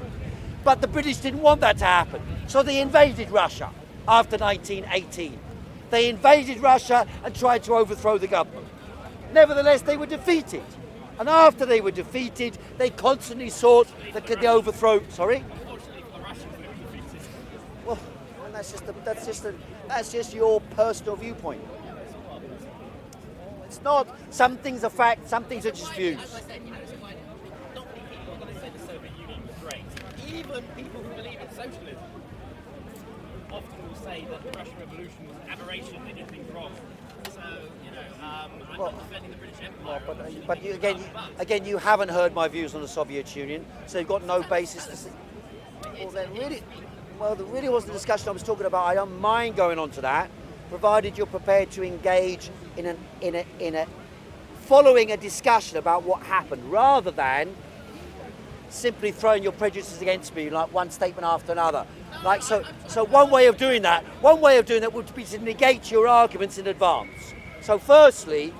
[SPEAKER 2] But the British didn't want that to happen, so they invaded Russia after 1918. They invaded Russia and tried to overthrow the government. Nevertheless, they were defeated. And after they were defeated, they constantly sought the overthrow. Sorry?
[SPEAKER 5] Unfortunately for the Russians, they were defeated.
[SPEAKER 2] Well, that's just your personal viewpoint. It's not. Some things are fact, some things are just views.
[SPEAKER 5] As I said, not many people are going to say the Soviet Union was great. Even people who believe in socialism often will say that the Russian Revolution was an aberration, they did things wrong. So, I'm not defending the British Empire.
[SPEAKER 2] But you, again, you haven't heard my views on the Soviet Union, so you've got no basis to see. Well, there really wasn't a discussion I was talking about. I don't mind going on to that, provided you're prepared to engage in a following a discussion about what happened, rather than simply throwing your prejudices against me like one statement after another. Like so one way of doing that would be to negate your arguments in advance. So firstly,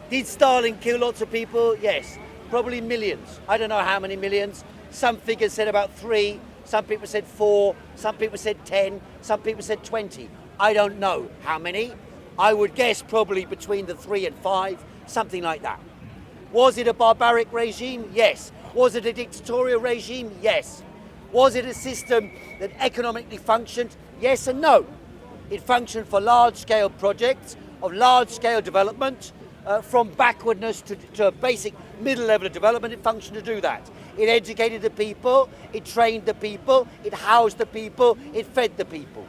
[SPEAKER 2] did Stalin kill lots of people? Yes, probably millions. I don't know how many millions. Some figures said about 3, some people said 4, some people said 10, some people said 20. I don't know how many. I would guess probably between the 3 and 5, something like that. Was it a barbaric regime? Yes. Was it a dictatorial regime? Yes. Was it a system that economically functioned? Yes and no. It functioned for large-scale projects of large-scale development, from backwardness to a basic middle level of development. It functioned to do that. It educated the people, it trained the people, it housed the people, it fed the people.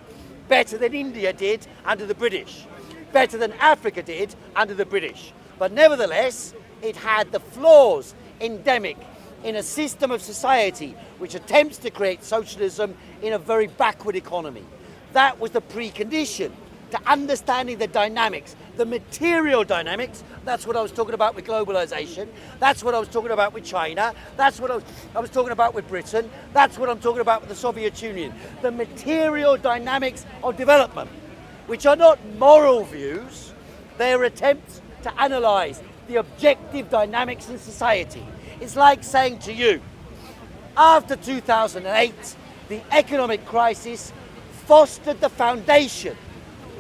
[SPEAKER 2] Better than India did under the British. Better than Africa did under the British. But nevertheless, it had the flaws endemic in a system of society which attempts to create socialism in a very backward economy. That was the precondition to understanding the dynamics, the material dynamics. That's what I was talking about with globalization. That's what I was talking about with China. That's what I was talking about with Britain. That's what I'm talking about with the Soviet Union. The material dynamics of development, which are not moral views, they are attempts to analyze the objective dynamics in society. It's like saying to you, after 2008, the economic crisis fostered the foundation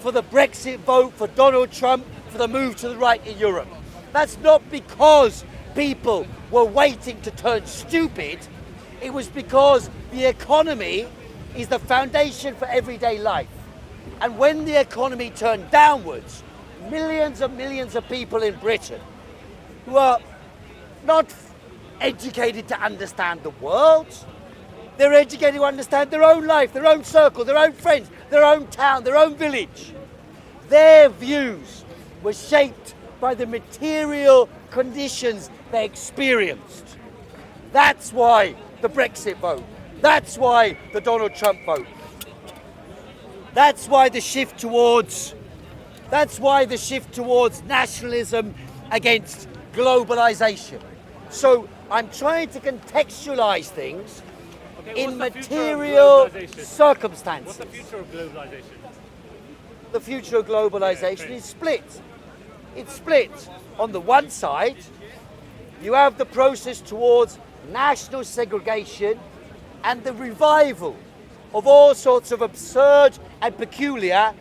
[SPEAKER 2] for the Brexit vote, for Donald Trump, for the move to the right in Europe. That's not because people were waiting to turn stupid. It was because the economy is the foundation for everyday life. And when the economy turned downwards, millions and millions of people in Britain who are not educated to understand the world, They're educated to understand their own life, their own circle, their own friends, their own town, their own village. Their views were shaped by the material conditions they experienced. That's why the Brexit vote. That's why the Donald Trump vote. That's why the shift towards nationalism against globalization. So I'm trying to contextualize things in material circumstances.
[SPEAKER 6] What's the future of globalization?
[SPEAKER 2] The future of globalization is split. It's split. On the one side, you have the process towards national segregation and the revival of all sorts of absurd and peculiar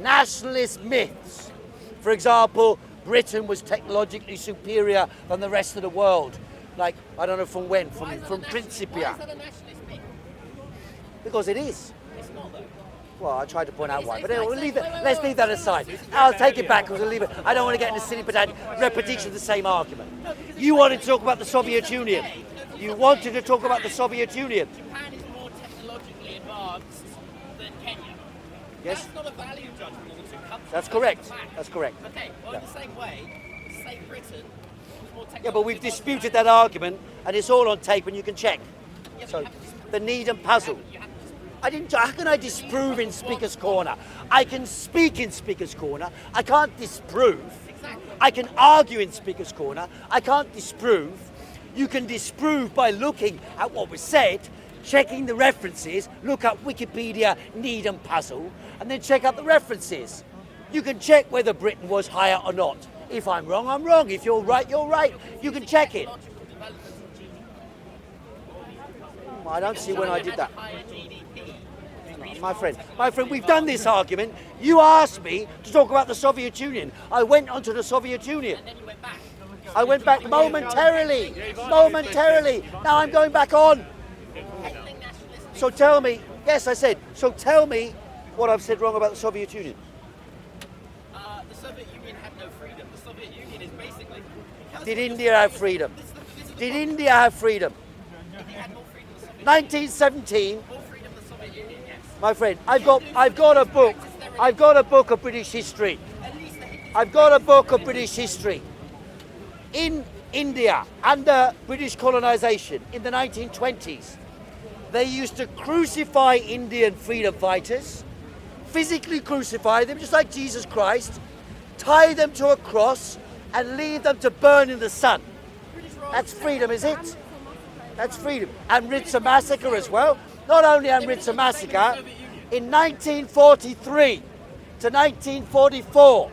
[SPEAKER 2] nationalist myths. For example, Britain was technologically superior than the rest of the world. Like, I don't know from when, from Principia.
[SPEAKER 5] Why is that a nationalist myth?
[SPEAKER 2] Because it is.
[SPEAKER 5] It's not though.
[SPEAKER 2] Well, I tried to point out why, but
[SPEAKER 5] It's
[SPEAKER 2] anyway,
[SPEAKER 5] like-
[SPEAKER 2] let's leave that aside. I'll take it back because we'll leave it. I don't want to get into silly pedantic repetition of the same argument. You wanted to talk about the Soviet Union. You wanted to talk about the Soviet Union.
[SPEAKER 5] Japan is more technologically advanced than Kenya.
[SPEAKER 2] Yes,
[SPEAKER 5] That's not a value judgment of the two countries.
[SPEAKER 2] that's correct.
[SPEAKER 5] a fact.
[SPEAKER 2] That's correct.
[SPEAKER 5] Okay, well, in the same way, say Britain was more
[SPEAKER 2] Yeah, but we've
[SPEAKER 5] technologically
[SPEAKER 2] disputed
[SPEAKER 5] advanced.
[SPEAKER 2] that argument, and it's all on tape, and you can check.
[SPEAKER 5] Yeah, but
[SPEAKER 2] So,
[SPEAKER 5] you have to disprove
[SPEAKER 2] the need and puzzle.
[SPEAKER 5] You have to disprove
[SPEAKER 2] I didn't. How can I disprove in Speaker's Corner? I can speak in Speaker's Corner. I can't disprove.
[SPEAKER 5] Exactly.
[SPEAKER 2] I can argue in Speaker's Corner. I can't disprove. You can disprove by looking at what was said, checking the references, look up Wikipedia, need and puzzle, and then check out the references. You can check whether Britain was higher or not. If I'm wrong, I'm wrong. If you're right, you're right. You can check it.
[SPEAKER 5] technological developments in GDP.
[SPEAKER 2] I don't see when I did
[SPEAKER 5] China
[SPEAKER 2] that.
[SPEAKER 5] had higher GDP.
[SPEAKER 2] My friend, we've done this argument. You asked me to talk about the Soviet Union. I went onto the Soviet Union.
[SPEAKER 5] And then you went back.
[SPEAKER 2] I went back momentarily. Now I'm going back on.
[SPEAKER 5] Peddling nationalism.
[SPEAKER 2] So tell me, yes, I said, so tell me what I've said wrong about the Soviet Union.
[SPEAKER 5] The Soviet Union had no freedom. The Soviet Union is basically... because
[SPEAKER 2] Did
[SPEAKER 5] it was-
[SPEAKER 2] India have freedom?
[SPEAKER 5] this is the
[SPEAKER 2] Did
[SPEAKER 5] problem.
[SPEAKER 2] India have freedom?
[SPEAKER 5] India had more freedom than the Soviet
[SPEAKER 2] 1917,
[SPEAKER 5] Union. More freedom than the Soviet Union, yes.
[SPEAKER 2] my friend, I've got a book. I've got a book of British history.
[SPEAKER 5] At least the Hindus...
[SPEAKER 2] I've got a book of British history. In India, under British colonization in the 1920s, they used to crucify Indian freedom fighters, physically crucify them, just like Jesus Christ, tie them to a cross, and leave them to burn in the sun. That's freedom, is it? That's freedom. Amritsar massacre as well. Not only Amritsar massacre, in 1943 to 1944,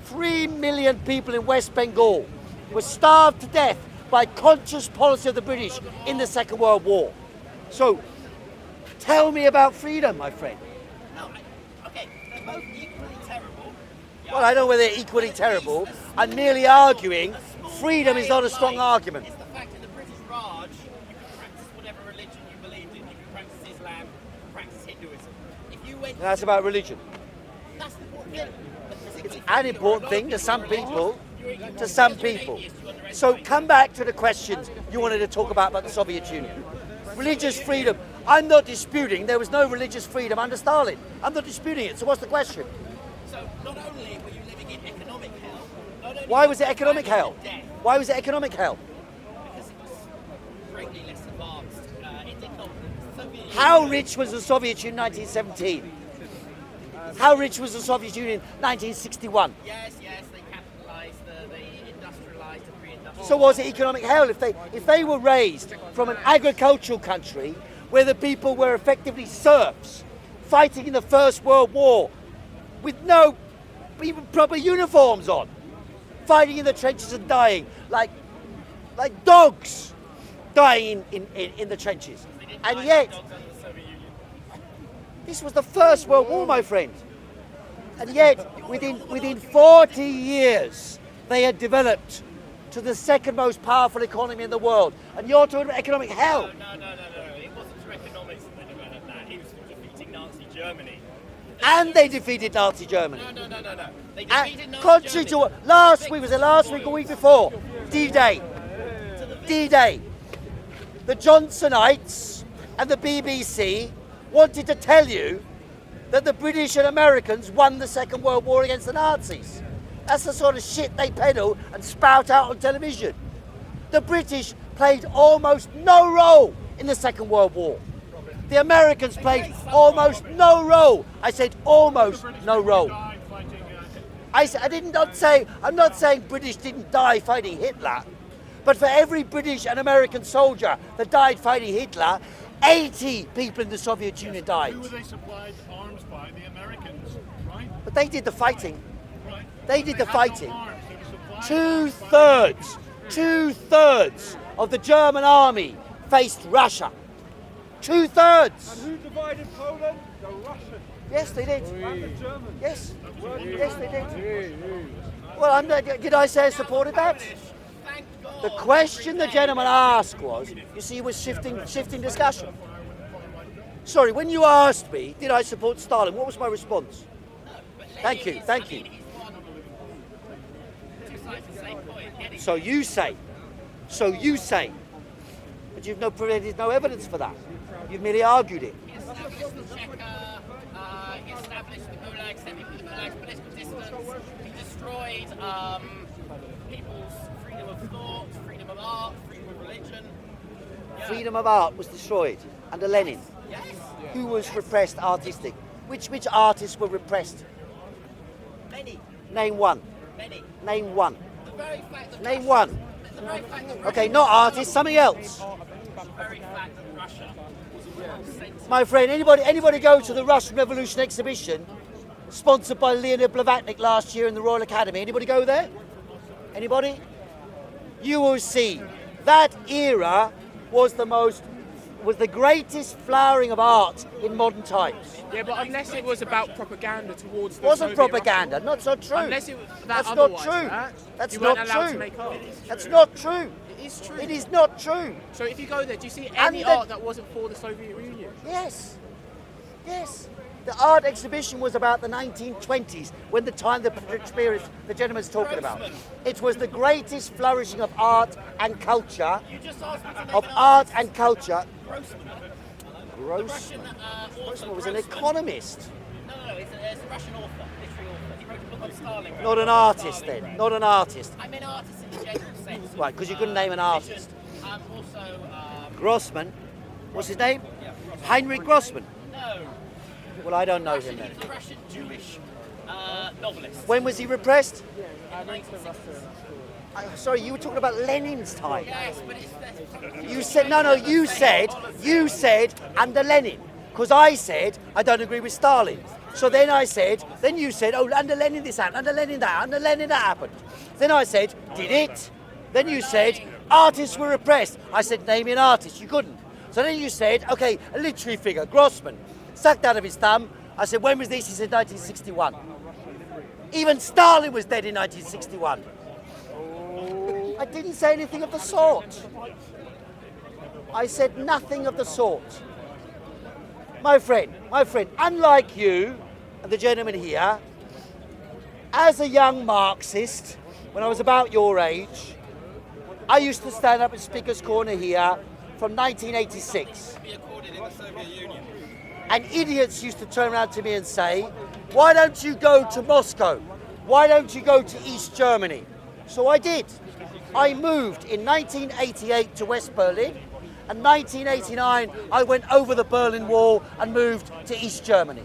[SPEAKER 2] 3 million people in West Bengal were starved to death by conscious policy of the British in the Second World War. So, tell me about freedom, my friend.
[SPEAKER 5] No, okay, they're both equally terrible.
[SPEAKER 2] Well, I don't know whether they're equally terrible. I'm merely arguing freedom is not a strong argument.
[SPEAKER 5] It's the fact in the British Raj, you can practice whatever religion you believe in. You can practice Islam, you can practice Hinduism. If you went...
[SPEAKER 2] That's about religion.
[SPEAKER 5] That's the important thing. But physically,
[SPEAKER 2] It's an important thing to some people. To some people. So come back to the questions you wanted to talk about the Soviet Union. Religious freedom. I'm not disputing there was no religious freedom under Stalin. I'm not disputing it. So what's the question?
[SPEAKER 5] So not only were you living in economic hell, not only
[SPEAKER 2] Why was it economic
[SPEAKER 5] famine
[SPEAKER 2] hell?
[SPEAKER 5] and death,
[SPEAKER 2] Why was it economic hell?
[SPEAKER 5] because it was greatly less advanced. It did not... Soviet Union-
[SPEAKER 2] How rich was the Soviet Union in 1917? How rich was the Soviet Union in 1961?
[SPEAKER 5] Yes, they capitalised, they industrialised and re-industrialised.
[SPEAKER 2] So was it economic hell if they were raised from an agricultural country where the people were effectively serfs fighting in the First World War with no even proper uniforms on, fighting in the trenches and dying like dogs dying in the trenches. And yet this was the First World War, my friend. And yet within 40 years they had developed to the second most powerful economy in the world. And you're talking about economic hell.
[SPEAKER 7] No. It wasn't through economics that they developed that. It was through defeating Nazi Germany.
[SPEAKER 2] And they defeated Nazi Germany.
[SPEAKER 5] No. They
[SPEAKER 2] And
[SPEAKER 5] defeated Nazi
[SPEAKER 2] contrary to
[SPEAKER 5] Germany.
[SPEAKER 2] what last week, was it last week or week before? D-Day. D-Day. The Johnsonites and the BBC wanted to tell you that the British and Americans won the Second World War against the Nazis. That's the sort of shit they peddle and spout out on television. The British played almost no role in the Second World War. The Americans played almost no role. I said almost no role. I'm not saying British didn't die fighting Hitler, but for every British and American soldier that died fighting Hitler, 80 people in the Soviet Union died.
[SPEAKER 8] Who were they supplied arms by? The Americans, right?
[SPEAKER 2] But they did the fighting.
[SPEAKER 8] Right.
[SPEAKER 2] They did the
[SPEAKER 8] had no
[SPEAKER 2] fighting.
[SPEAKER 8] arms. They were supplied
[SPEAKER 2] Two-thirds of the German army faced Russia. Two-thirds.
[SPEAKER 3] And who divided Poland? The Russians.
[SPEAKER 2] Yes, they did.
[SPEAKER 3] And the Germans.
[SPEAKER 2] Yes, yes, they did. Well, did I say I supported that?
[SPEAKER 5] Thank God.
[SPEAKER 2] The question the gentleman asked was, you see, was shifting discussion. Sorry, when you asked me, did I support Stalin? What was my response? Thank you, thank you. So you say, but you've provided no evidence for that. You've merely argued it.
[SPEAKER 5] He established the Cheka, he established the Gulag, set people in the Gulag's political distance. He destroyed people's freedom of thought, freedom of art, freedom of religion. Yeah.
[SPEAKER 2] Freedom of art was destroyed under Lenin.
[SPEAKER 5] Yes.
[SPEAKER 2] Who was repressed artistic? Which artists were repressed?
[SPEAKER 5] Many.
[SPEAKER 2] Name one.
[SPEAKER 5] Many.
[SPEAKER 2] Name one.
[SPEAKER 5] The very fact that
[SPEAKER 2] Name one.
[SPEAKER 5] The very fact that
[SPEAKER 2] Okay, not artists, something else.
[SPEAKER 5] the very fact that Russia was a world centre.
[SPEAKER 2] My friend, anybody go to the Russian Revolution exhibition sponsored by Leonid Blavatnik last year in the Royal Academy? Anybody go there? Anybody? You will see that era was the greatest flowering of art in modern times.
[SPEAKER 9] Yeah, but unless it was about propaganda towards the
[SPEAKER 2] It wasn't
[SPEAKER 9] Soviet
[SPEAKER 2] propaganda,
[SPEAKER 9] Russia.
[SPEAKER 2] not so true.
[SPEAKER 9] Unless it was that
[SPEAKER 2] That's not
[SPEAKER 9] otherwise,
[SPEAKER 2] true.
[SPEAKER 9] right?
[SPEAKER 2] That's
[SPEAKER 9] you weren't
[SPEAKER 2] not
[SPEAKER 9] allowed
[SPEAKER 2] true.
[SPEAKER 9] to make art.
[SPEAKER 2] That's not true.
[SPEAKER 9] It is true.
[SPEAKER 2] It is not true.
[SPEAKER 9] So if you go there, do you see any
[SPEAKER 2] the-
[SPEAKER 9] art that wasn't for the Soviet Union?
[SPEAKER 2] Yes. Yes. The art exhibition was about the 1920s, when the experience the gentleman's talking about. It was the greatest flourishing of art and culture.
[SPEAKER 5] You just asked me to name
[SPEAKER 2] Of
[SPEAKER 5] an
[SPEAKER 2] art
[SPEAKER 5] artist.
[SPEAKER 2] and culture.
[SPEAKER 5] Grossman.
[SPEAKER 2] Grossman.
[SPEAKER 5] Russian author.
[SPEAKER 2] Grossman was an
[SPEAKER 5] Grossman.
[SPEAKER 2] economist.
[SPEAKER 5] No, it's a Russian author, literary author. He wrote a book on Stalin.
[SPEAKER 2] Not an artist then. Not an artist.
[SPEAKER 5] I'm an artist in the general sense.
[SPEAKER 2] Right, because you couldn't name an artist.
[SPEAKER 5] Also,
[SPEAKER 2] Grossman. What's his name? Heinrich Grossman.
[SPEAKER 5] no.
[SPEAKER 2] Well, I don't know
[SPEAKER 5] Russian,
[SPEAKER 2] him then.
[SPEAKER 5] he was a Russian Jewish novelist.
[SPEAKER 2] When was he repressed?
[SPEAKER 5] In the 1960s.
[SPEAKER 2] Sorry, you were talking about Lenin's time.
[SPEAKER 5] Yes, but it's
[SPEAKER 2] You said, no, you said under Lenin. Because I said, I don't agree with Stalin. So then you said, oh, under Lenin this happened, under Lenin that happened. Then I said, did it? Then you said, artists were repressed. I said, name me an artist. You couldn't. So then you said, okay, a literary figure, Grossman. Sucked out of his thumb. I said, when was this? He said, 1961. Even Stalin was dead in 1961. I didn't say anything of the sort. I said nothing of the sort. My friend, unlike you and the gentleman here, as a young Marxist, when I was about your age, I used to stand up in Speaker's Corner here from 1986.
[SPEAKER 5] be accorded in the Soviet Union.
[SPEAKER 2] And idiots used to turn around to me and say, why don't you go to Moscow? Why don't you go to East Germany? So I did. I moved in 1988 to West Berlin, and 1989 I went over the Berlin Wall and moved to East Germany.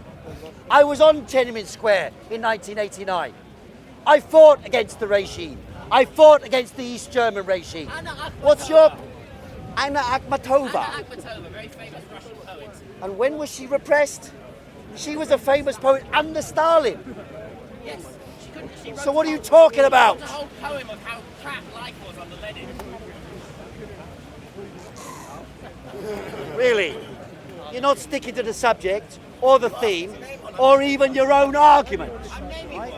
[SPEAKER 2] I was on Tiananmen Square in 1989. I fought against the regime. I fought against the East German regime. What's your... Anna Akhmatova.
[SPEAKER 5] Anna Akhmatova, very famous Russian poet.
[SPEAKER 2] And when was she repressed? She was a famous poet under Stalin.
[SPEAKER 5] Yes, she couldn't. She wrote
[SPEAKER 2] So what are you talking about?
[SPEAKER 5] a whole poem of how crap life was under Lenin.
[SPEAKER 2] Really? You're not sticking to the subject, or the theme, or even your own argument.
[SPEAKER 5] I'm naming one.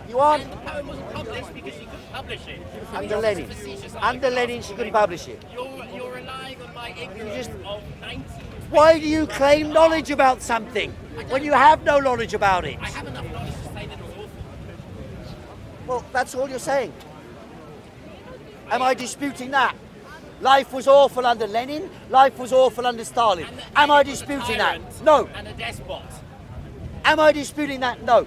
[SPEAKER 2] You aren't
[SPEAKER 5] And the poem wasn't published because she couldn't publish it. I mean,
[SPEAKER 2] under
[SPEAKER 5] it's
[SPEAKER 2] Lenin.
[SPEAKER 5] a facetious
[SPEAKER 2] Under
[SPEAKER 5] argument.
[SPEAKER 2] Lenin, she couldn't publish it.
[SPEAKER 5] You're relying on my ignorance of 19...
[SPEAKER 2] Why do you claim knowledge about something when you have no knowledge about it?
[SPEAKER 5] I have enough knowledge to say that it was awful.
[SPEAKER 2] Well, that's all you're saying. Am I disputing that? Life was awful under Lenin, life was awful under Stalin. Am I disputing that? No.
[SPEAKER 5] And a despot.
[SPEAKER 2] Am I disputing that? No.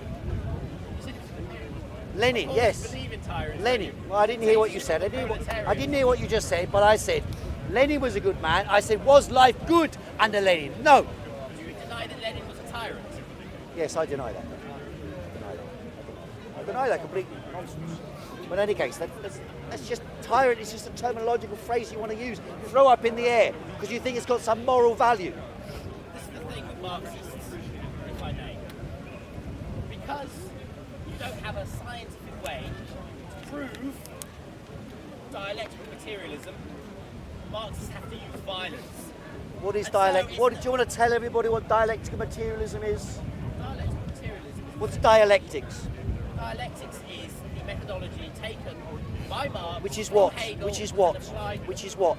[SPEAKER 2] Lenin,
[SPEAKER 5] Of course
[SPEAKER 2] yes.
[SPEAKER 5] you believe in tyrants.
[SPEAKER 2] Lenin. Well, I didn't hear what you said. I didn't hear what you just said, but I said Lenin was a good man. I said, was life good under Lenin? No.
[SPEAKER 5] Do you deny that Lenin was a tyrant?
[SPEAKER 2] Yes, I deny that. I deny that completely. Nonsense. But in any case, that's just tyrant. It's just a terminological phrase you want to use. Throw up in the air because you think it's got some moral value.
[SPEAKER 5] This is the thing with Marxists, if I may. Because you don't have a scientific way to prove dialectical materialism, Marxists have to use violence.
[SPEAKER 2] What is
[SPEAKER 5] And so
[SPEAKER 2] dialect?
[SPEAKER 5] it's
[SPEAKER 2] What do you want to tell everybody what dialectical materialism is?
[SPEAKER 5] Dialectical materialism.
[SPEAKER 2] What's dialectics?
[SPEAKER 5] Dialectics is the methodology taken by Marx.
[SPEAKER 2] Which is
[SPEAKER 5] from
[SPEAKER 2] what?
[SPEAKER 5] Hegel
[SPEAKER 2] Which is what?
[SPEAKER 5] and applied-
[SPEAKER 2] Which is what?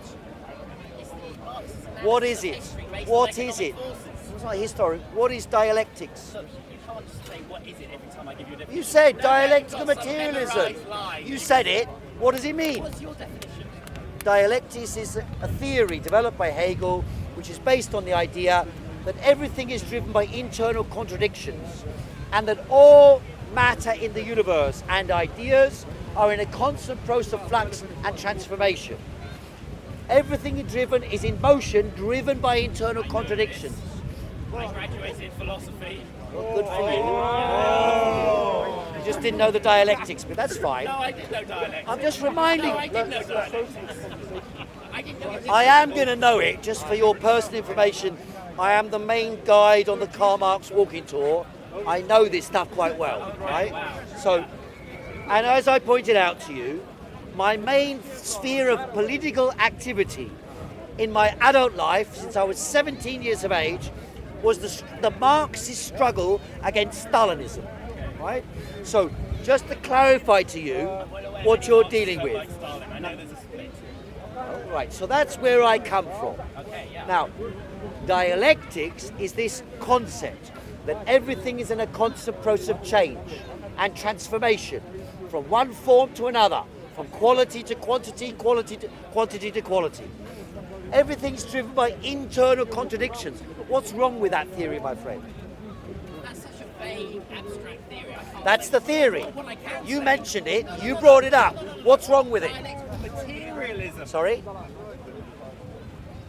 [SPEAKER 5] It's the Marxist analysis
[SPEAKER 2] What is
[SPEAKER 5] of
[SPEAKER 2] it?
[SPEAKER 5] history based
[SPEAKER 2] What
[SPEAKER 5] on
[SPEAKER 2] is it?
[SPEAKER 5] economic forces.
[SPEAKER 2] It's not historic. What is dialectics?
[SPEAKER 5] Look, you can't just say what is it every time I give you a definition.
[SPEAKER 2] You said
[SPEAKER 5] No,
[SPEAKER 2] dialectical
[SPEAKER 5] you've got some
[SPEAKER 2] materialism.
[SPEAKER 5] memorised line.
[SPEAKER 2] You said it. What does it mean?
[SPEAKER 5] What's your definition?
[SPEAKER 2] Dialectics is a theory developed by Hegel, which is based on the idea that everything is driven by internal contradictions and that all matter in the universe and ideas are in a constant process of flux and transformation. Everything is in motion, driven by internal contradictions.
[SPEAKER 5] I graduated in philosophy.
[SPEAKER 2] Well, good for you. You just didn't know the dialectics, but that's fine.
[SPEAKER 5] No, I did know dialectics.
[SPEAKER 2] I'm just reminding
[SPEAKER 5] No, I
[SPEAKER 2] you.
[SPEAKER 5] did know dialectics. I didn't know it.
[SPEAKER 2] I am going to know it, just for your personal information. I am the main guide on the Karl Marx walking tour. I know this stuff quite well, right? So, and as I pointed out to you, my main sphere of political activity in my adult life, since I was 17 years of age, was the Marxist struggle against Stalinism, right? So, just to clarify to you what you're dealing with.
[SPEAKER 5] Like Stalin, I know there's a split.
[SPEAKER 2] Right, so that's where I come from.
[SPEAKER 5] Okay, yeah.
[SPEAKER 2] Now, dialectics is this concept that everything is in a constant process of change and transformation from one form to another, from quality to quantity, quality to quantity to quality. Everything's driven by internal contradictions. What's wrong with that theory, my friend?
[SPEAKER 5] That's such a vague, abstract theory. I can't
[SPEAKER 2] That's
[SPEAKER 5] say-
[SPEAKER 2] the theory.
[SPEAKER 5] What I can
[SPEAKER 2] You
[SPEAKER 5] say-
[SPEAKER 2] mentioned it, you brought it up. What's wrong with it?
[SPEAKER 5] Dialectical materialism.
[SPEAKER 2] Sorry?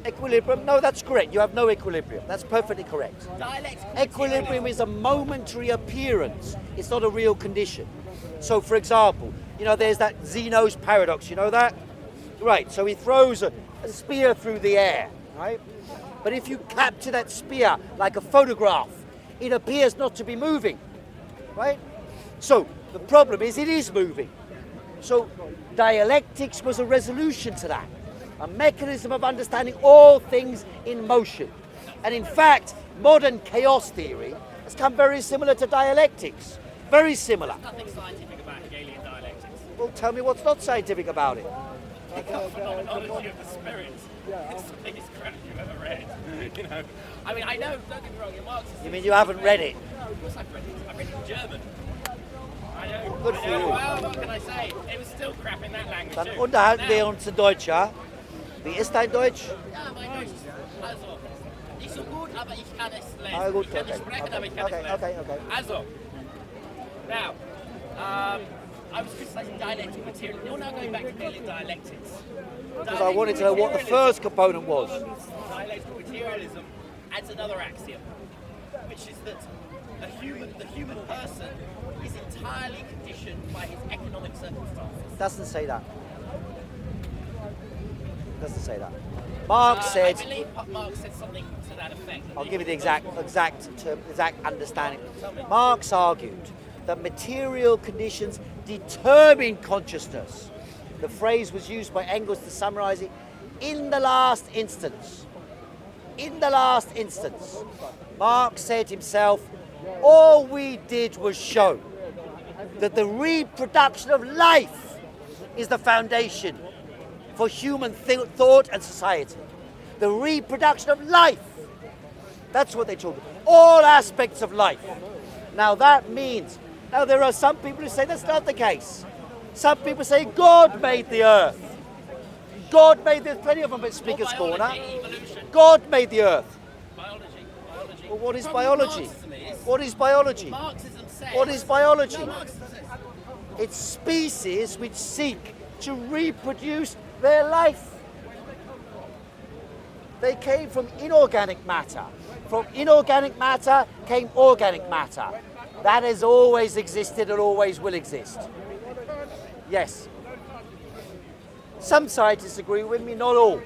[SPEAKER 2] Equilibrium? No, that's correct. You have no equilibrium. That's perfectly correct.
[SPEAKER 5] Dialectical
[SPEAKER 2] Equilibrium is a momentary appearance. It's not a real condition. So, for example, there's that Zeno's paradox. You know that? Right. So he throws a spear through the air, right? But if you capture that spear like a photograph, it appears not to be moving, right? So the problem is it is moving. So dialectics was a resolution to that, a mechanism of understanding all things in motion. And in fact, modern chaos theory has come very similar to dialectics. Very similar.
[SPEAKER 5] Nothing scientific about Hegelian dialectics.
[SPEAKER 2] Well, tell me what's not scientific about it.
[SPEAKER 5] Phenomenology of the spirit. It's the biggest crap you've ever read. I mean, I know, don't get me wrong, in Marxism.
[SPEAKER 2] You mean you haven't read it?
[SPEAKER 5] Of course I've read it. I've read it in German. I know.
[SPEAKER 2] Good
[SPEAKER 5] I
[SPEAKER 2] for
[SPEAKER 5] know.
[SPEAKER 2] you.
[SPEAKER 5] Well, what can I say? It was still crap in that language
[SPEAKER 2] Dann
[SPEAKER 5] too.
[SPEAKER 2] unterhalten wir
[SPEAKER 5] Now-
[SPEAKER 2] uns in Deutsch, ja? Wie ist dein Deutsch?
[SPEAKER 5] Ja, mein Deutsch ist also nicht so gut, aber ich kann es lesen.
[SPEAKER 2] Ah, gut,
[SPEAKER 5] Ich kann nicht
[SPEAKER 2] okay,
[SPEAKER 5] sprechen,
[SPEAKER 2] okay,
[SPEAKER 5] aber ich kann
[SPEAKER 2] okay,
[SPEAKER 5] es lesen.
[SPEAKER 2] okay, okay.
[SPEAKER 5] Also, now, I was criticizing dialectical material. You're now going back to Hegelian dialectics.
[SPEAKER 2] Because I wanted to know what the first component was.
[SPEAKER 5] Dialectical materialism adds another axiom, which is that the human person is entirely conditioned by his economic circumstances.
[SPEAKER 2] Doesn't say that. Doesn't say that. Marx said,
[SPEAKER 5] I believe Marx said something to that effect.
[SPEAKER 2] I'll give you the exact understanding. Marx argued that material conditions determine consciousness. The phrase was used by Engels to summarize it. In the last instance, Marx said himself, all we did was show that the reproduction of life is the foundation for human thought and society. The reproduction of life. That's what they told me. All aspects of life. Now that means, now there are some people who say that's not the case. Some people say God made the earth. God made, there's plenty of them at Speaker's
[SPEAKER 5] Biology,
[SPEAKER 2] Corner.
[SPEAKER 5] evolution,
[SPEAKER 2] God made the earth.
[SPEAKER 5] biology.
[SPEAKER 2] Well, what is
[SPEAKER 5] Problem with
[SPEAKER 2] biology?
[SPEAKER 5] Marxism is,
[SPEAKER 2] What is biology?
[SPEAKER 5] Marxism says...
[SPEAKER 2] What is biology?
[SPEAKER 5] No, Marxism says...
[SPEAKER 2] It's species which seek to reproduce their life. They came from inorganic matter. From inorganic matter came organic matter. That has always existed and always will exist. Yes. Some scientists agree with me, not all.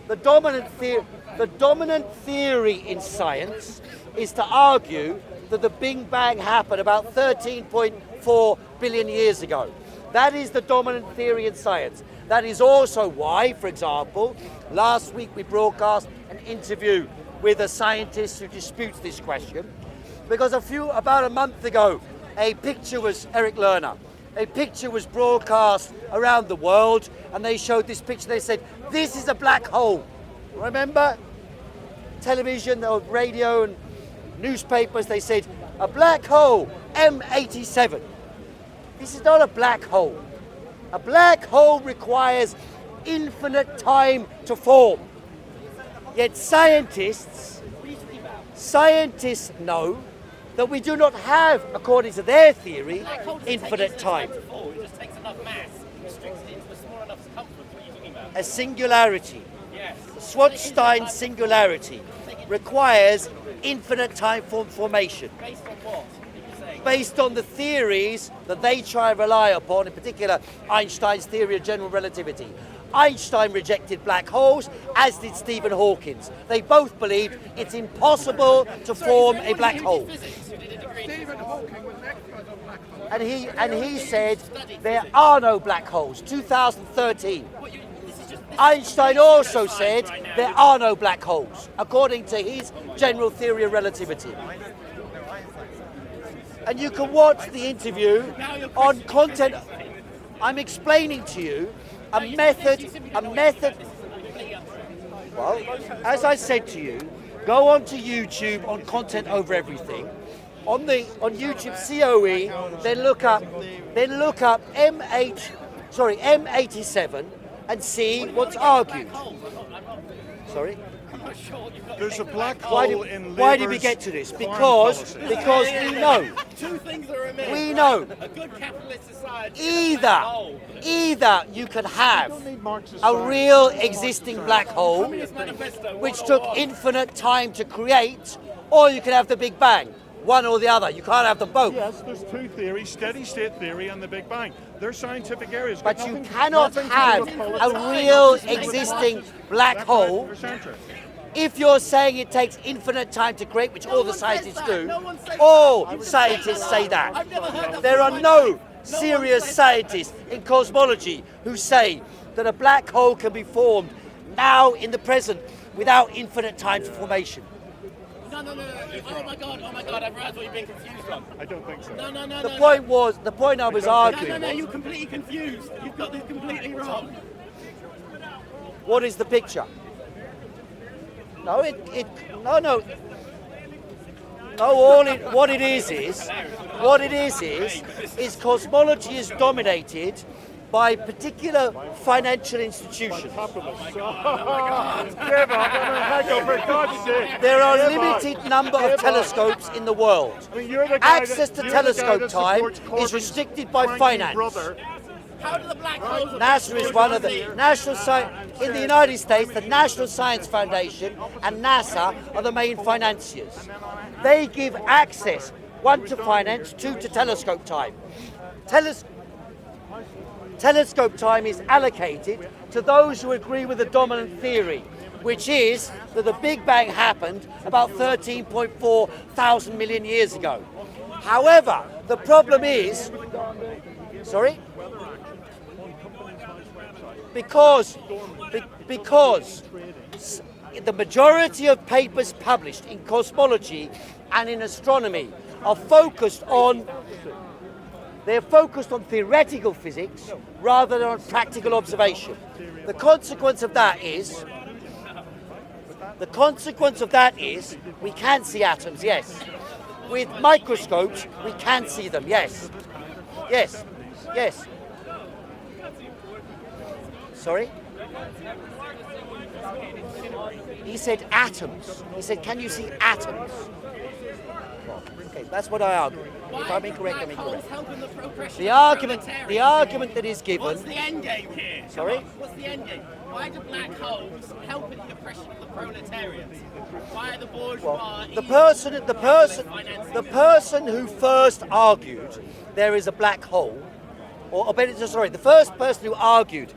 [SPEAKER 2] The dominant theory in science is to argue that the Big Bang happened about 13.4 billion years ago. That is the dominant theory in science. That is also why, for example, last week we broadcast an interview with a scientist who disputes this question, because about a month ago, Eric Lerner, a picture was broadcast around the world, and they showed this picture. They said, this is a black hole. Remember? Television or radio and newspapers, they said, a black hole, M87. This is not a black hole. A black hole requires infinite time to form. Yet scientists know that we do not have, according to their theory, infinite time.
[SPEAKER 5] It just takes enough mass, restricts it into a small enough circumference. What are you talking about?
[SPEAKER 2] A singularity,
[SPEAKER 5] Yes.
[SPEAKER 2] the Schwarzstein singularity, requires infinite time for formation.
[SPEAKER 5] Based on what? Are you saying?
[SPEAKER 2] Based on the theories that they try and rely upon, in particular Einstein's theory of general relativity. Einstein rejected black holes, as did Stephen Hawking. They both believed it's impossible to form a black hole.
[SPEAKER 8] Stephen Hawking was an expert on black holes.
[SPEAKER 2] And he said there are no black holes. 2013. Einstein also said there are no black holes, according to his general theory of relativity. And you can watch the interview on content. I'm explaining to you a method. Well, as I said to you, go onto YouTube on Content Over Everything. On YouTube COE, then look up M87 and see what's argued. Sorry?
[SPEAKER 10] There's a black hole in
[SPEAKER 2] Why did we get to this? Because we know.
[SPEAKER 5] Two things are amiss.
[SPEAKER 2] We know.
[SPEAKER 5] A good capitalist society.
[SPEAKER 2] Either you can have a real existing black hole, which took infinite time to create, or you can have the Big Bang. One or the other. You can't have them both.
[SPEAKER 10] Yes, there's two theories, steady state theory and the Big Bang. They're scientific areas.
[SPEAKER 2] But you cannot have a real existing black hole if you're saying it takes infinite time to create, which all the scientists do. All scientists say that. There are no serious scientists in cosmology who say that a black hole can be formed now in the present without infinite time for formation.
[SPEAKER 5] No. Oh my god, I've realised what you've been confused on.
[SPEAKER 10] I don't think so.
[SPEAKER 5] No.
[SPEAKER 2] The point I was arguing.
[SPEAKER 5] No, you're completely confused. You've got this completely wrong.
[SPEAKER 2] What is the picture? No, what it is cosmology is dominated by particular financial institutions. There are a limited number of telescopes in the world. Access to telescope time is restricted by finance.
[SPEAKER 5] How do the black holes...
[SPEAKER 2] NASA is one of the in the United States, the National Science Foundation and NASA are the main financiers. They give access, one to finance, two to telescope time. Telescope time is allocated to those who agree with the dominant theory, which is that the Big Bang happened about 13.4 thousand million years ago. However, the problem is, because the majority of papers published in cosmology and in astronomy are focused on theoretical physics rather than on practical observation. The consequence of that is we can see atoms, yes. With microscopes, we can see them, yes. Sorry? He said atoms. He said, can you see atoms? Well, okay, that's what I argue. If I'm incorrect, I'm incorrect. The argument that is given.
[SPEAKER 5] What's the end game here?
[SPEAKER 2] Sorry?
[SPEAKER 5] What's the end game? Why do black holes help in the oppression of the proletariat? Why are the bourgeois?
[SPEAKER 2] Well, the person who first argued there is a black hole, or better, sorry, the first person who argued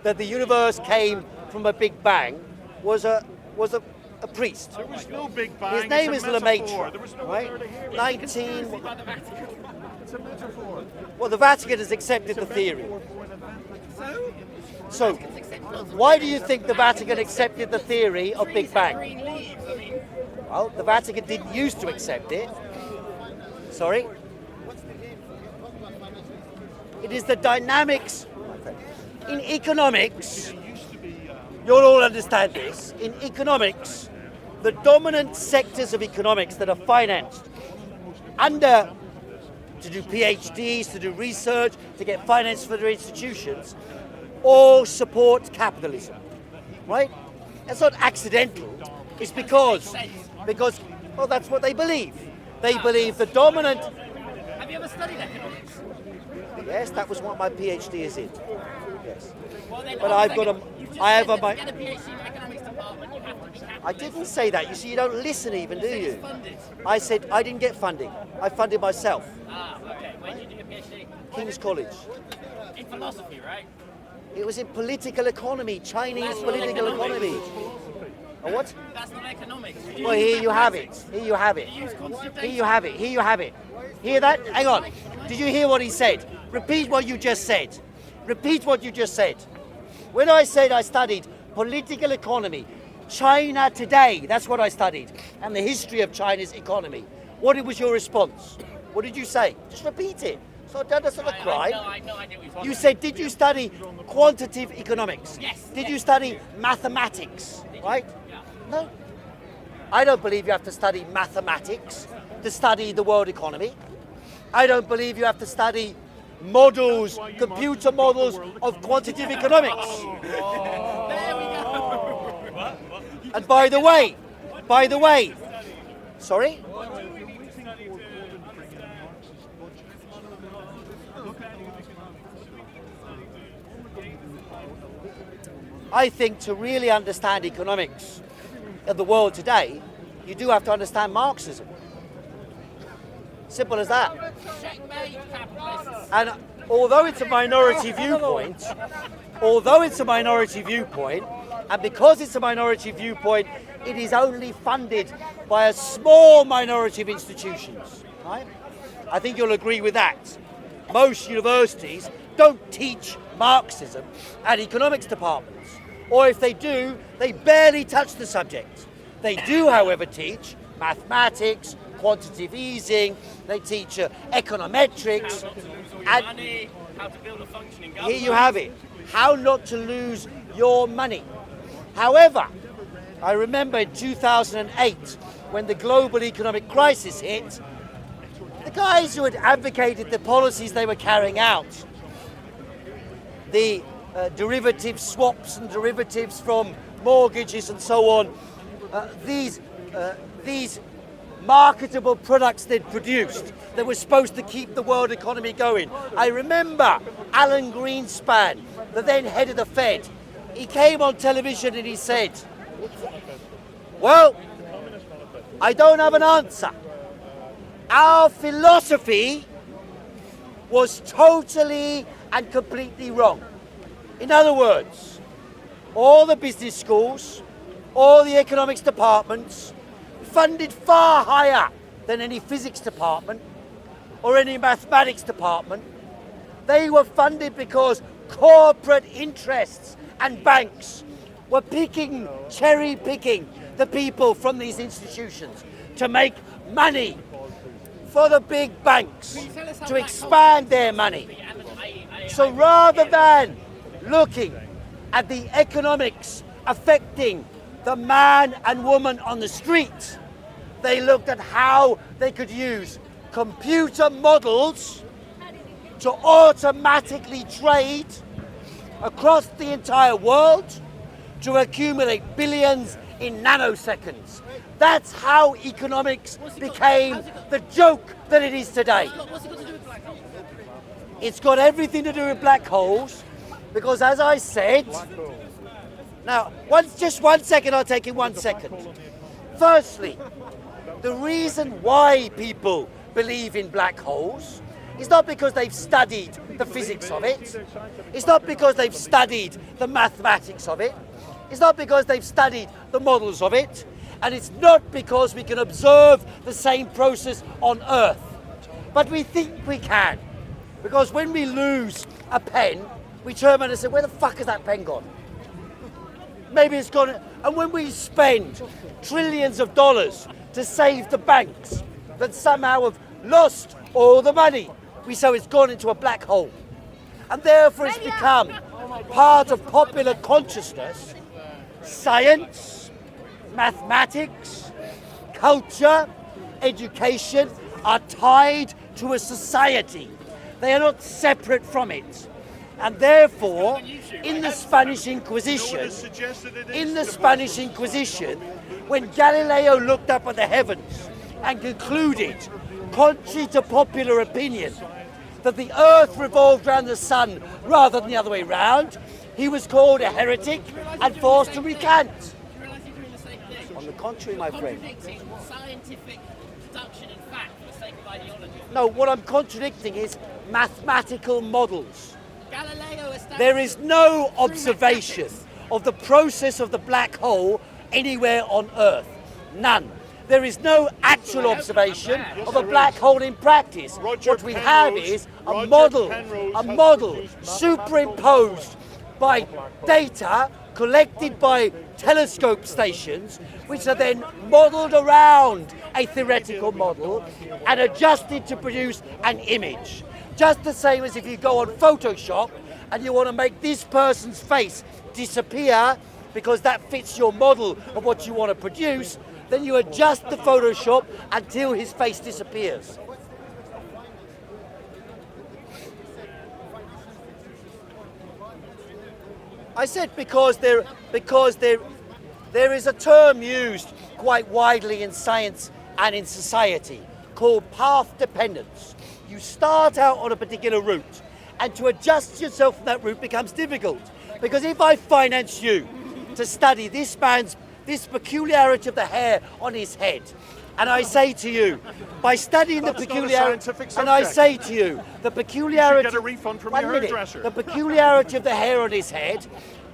[SPEAKER 2] that the universe came from a Big Bang was a priest.
[SPEAKER 10] There was no Big Bang.
[SPEAKER 2] His name
[SPEAKER 10] it's
[SPEAKER 2] is
[SPEAKER 10] a
[SPEAKER 2] Lemaitre,
[SPEAKER 10] There was no
[SPEAKER 2] right?
[SPEAKER 10] there to hear.
[SPEAKER 2] 19.
[SPEAKER 10] It's a metaphor.
[SPEAKER 2] Well, the Vatican has accepted the theory.
[SPEAKER 10] Metaphor for an event.
[SPEAKER 2] So, why do you think the Vatican accepted the theory of Big Bang? Well, the Vatican didn't used to accept it. Sorry? It is the dynamics. In economics, you'll all understand this. In economics, the dominant sectors of economics that are financed to do PhDs, to do research, to get finance for their institutions, all support capitalism, right? That's not accidental. It's because, well, that's what they believe. They believe the dominant.
[SPEAKER 5] Have you ever studied economics?
[SPEAKER 2] Yes, that was what my PhD is in. Yes,
[SPEAKER 5] Well, then,
[SPEAKER 2] but I've got a. I have a.
[SPEAKER 5] to get a PhD in the economics department, you have to be capitalist.
[SPEAKER 2] I didn't say that. You see, you don't listen even, do you?
[SPEAKER 5] Funded.
[SPEAKER 2] I said I didn't get funding. I funded myself.
[SPEAKER 5] Ah, okay. Where did you do your PhD?
[SPEAKER 2] King's College.
[SPEAKER 5] In philosophy, right?
[SPEAKER 2] It was in political economy, Chinese political economy. A what?
[SPEAKER 5] That's not economics.
[SPEAKER 2] Well, here you have it. Here you have it. Here you have it. Here you have it. Hear that? Hang on. Did you hear what he said? Repeat what you just said. Repeat what you just said. When I said I studied political economy, China today, that's what I studied, and the history of China's economy. What was your response? What did you say? Just repeat it. So that's not a crime.
[SPEAKER 5] I know what you're talking
[SPEAKER 2] You said, did you study quantitative economics?
[SPEAKER 5] Yes.
[SPEAKER 2] Did you study mathematics? Right?
[SPEAKER 5] Yeah.
[SPEAKER 2] No. I don't believe you have to study mathematics to study the world economy. I don't believe you have to study models, computer models of quantitative economics.
[SPEAKER 5] There we go.
[SPEAKER 2] And by the way, sorry? I think to really understand economics of the world today, you do have to understand Marxism. Simple as that.
[SPEAKER 5] Checkmate, capitalists.
[SPEAKER 2] And although it's a minority viewpoint, and because it's a minority viewpoint, it is only funded by a small minority of institutions. Right? I think you'll agree with that. Most universities don't teach Marxism at economics departments. Or if they do, they barely touch the subject. They do, however, teach mathematics, quantitative easing, they teach econometrics.
[SPEAKER 7] How not to lose all your money, how to build a functioning government.
[SPEAKER 2] Here you have it. How not to lose your money. However, I remember in 2008, when the global economic crisis hit, the guys who had advocated the policies they were carrying out, the derivative swaps and derivatives from mortgages and so on, these marketable products they'd produced that were supposed to keep the world economy going. I remember Alan Greenspan, the then head of the Fed, he came on television and he said, well, I don't have an answer. Our philosophy was totally and completely wrong. In other words, all the business schools, all the economics departments, funded far higher than any physics department or any mathematics department. They were funded because corporate interests and banks were cherry picking the people from these institutions to make money for the big banks, to expand their money. So rather than looking at the economics affecting the man and woman on the street, they looked at how they could use computer models to automatically trade across the entire world to accumulate billions in nanoseconds. That's how economics became the joke that it is today.
[SPEAKER 5] What's it got to do with black holes?
[SPEAKER 2] It's got everything to do with black holes, because as I said, now, just 1 second, I'll take it 1 second. Firstly, the reason why people believe in black holes is not because they've studied the physics of it. It's not because they've studied the mathematics of it. It's not because they've studied the models of it. And it's not because we can observe the same process on Earth. But we think we can. Because when we lose a pen, we turn around and say, where the fuck has that pen gone? Maybe it's gone. And when we spend trillions of dollars to save the banks that somehow have lost all the money, we say it's gone into a black hole. And therefore it's become part of popular consciousness. Science, mathematics, culture, education are tied to a society. They are not separate from it. And therefore, in the Spanish Inquisition, when Galileo looked up at the heavens and concluded, contrary to popular opinion, that the earth revolved around the sun rather than the other way round, he was called a heretic and forced to recant. On the contrary, my friend.
[SPEAKER 5] Contradicting scientific deduction and fact for the sake of ideology.
[SPEAKER 2] No, what I'm contradicting is mathematical models.
[SPEAKER 5] Galileo established
[SPEAKER 2] There is no observation of the process of the black hole anywhere on Earth. None. There is no actual observation of a black hole in practice. What we have is a model superimposed by data collected by telescope stations, which are then modelled around a theoretical model and adjusted to produce an image. Just the same as if you go on Photoshop and you want to make this person's face disappear because that fits your model of what you want to produce, then you adjust the Photoshop until his face disappears. I said because there is a term used quite widely in science and in society called path dependence. You start out on a particular route, and to adjust yourself from that route becomes difficult. Because if I finance you to study this peculiarity of the hair on his head, and I say to you, by studying the peculiarity, and I say to you, the peculiarity,
[SPEAKER 10] get a refund from your hairdresser.
[SPEAKER 2] the peculiarity of the hair on his head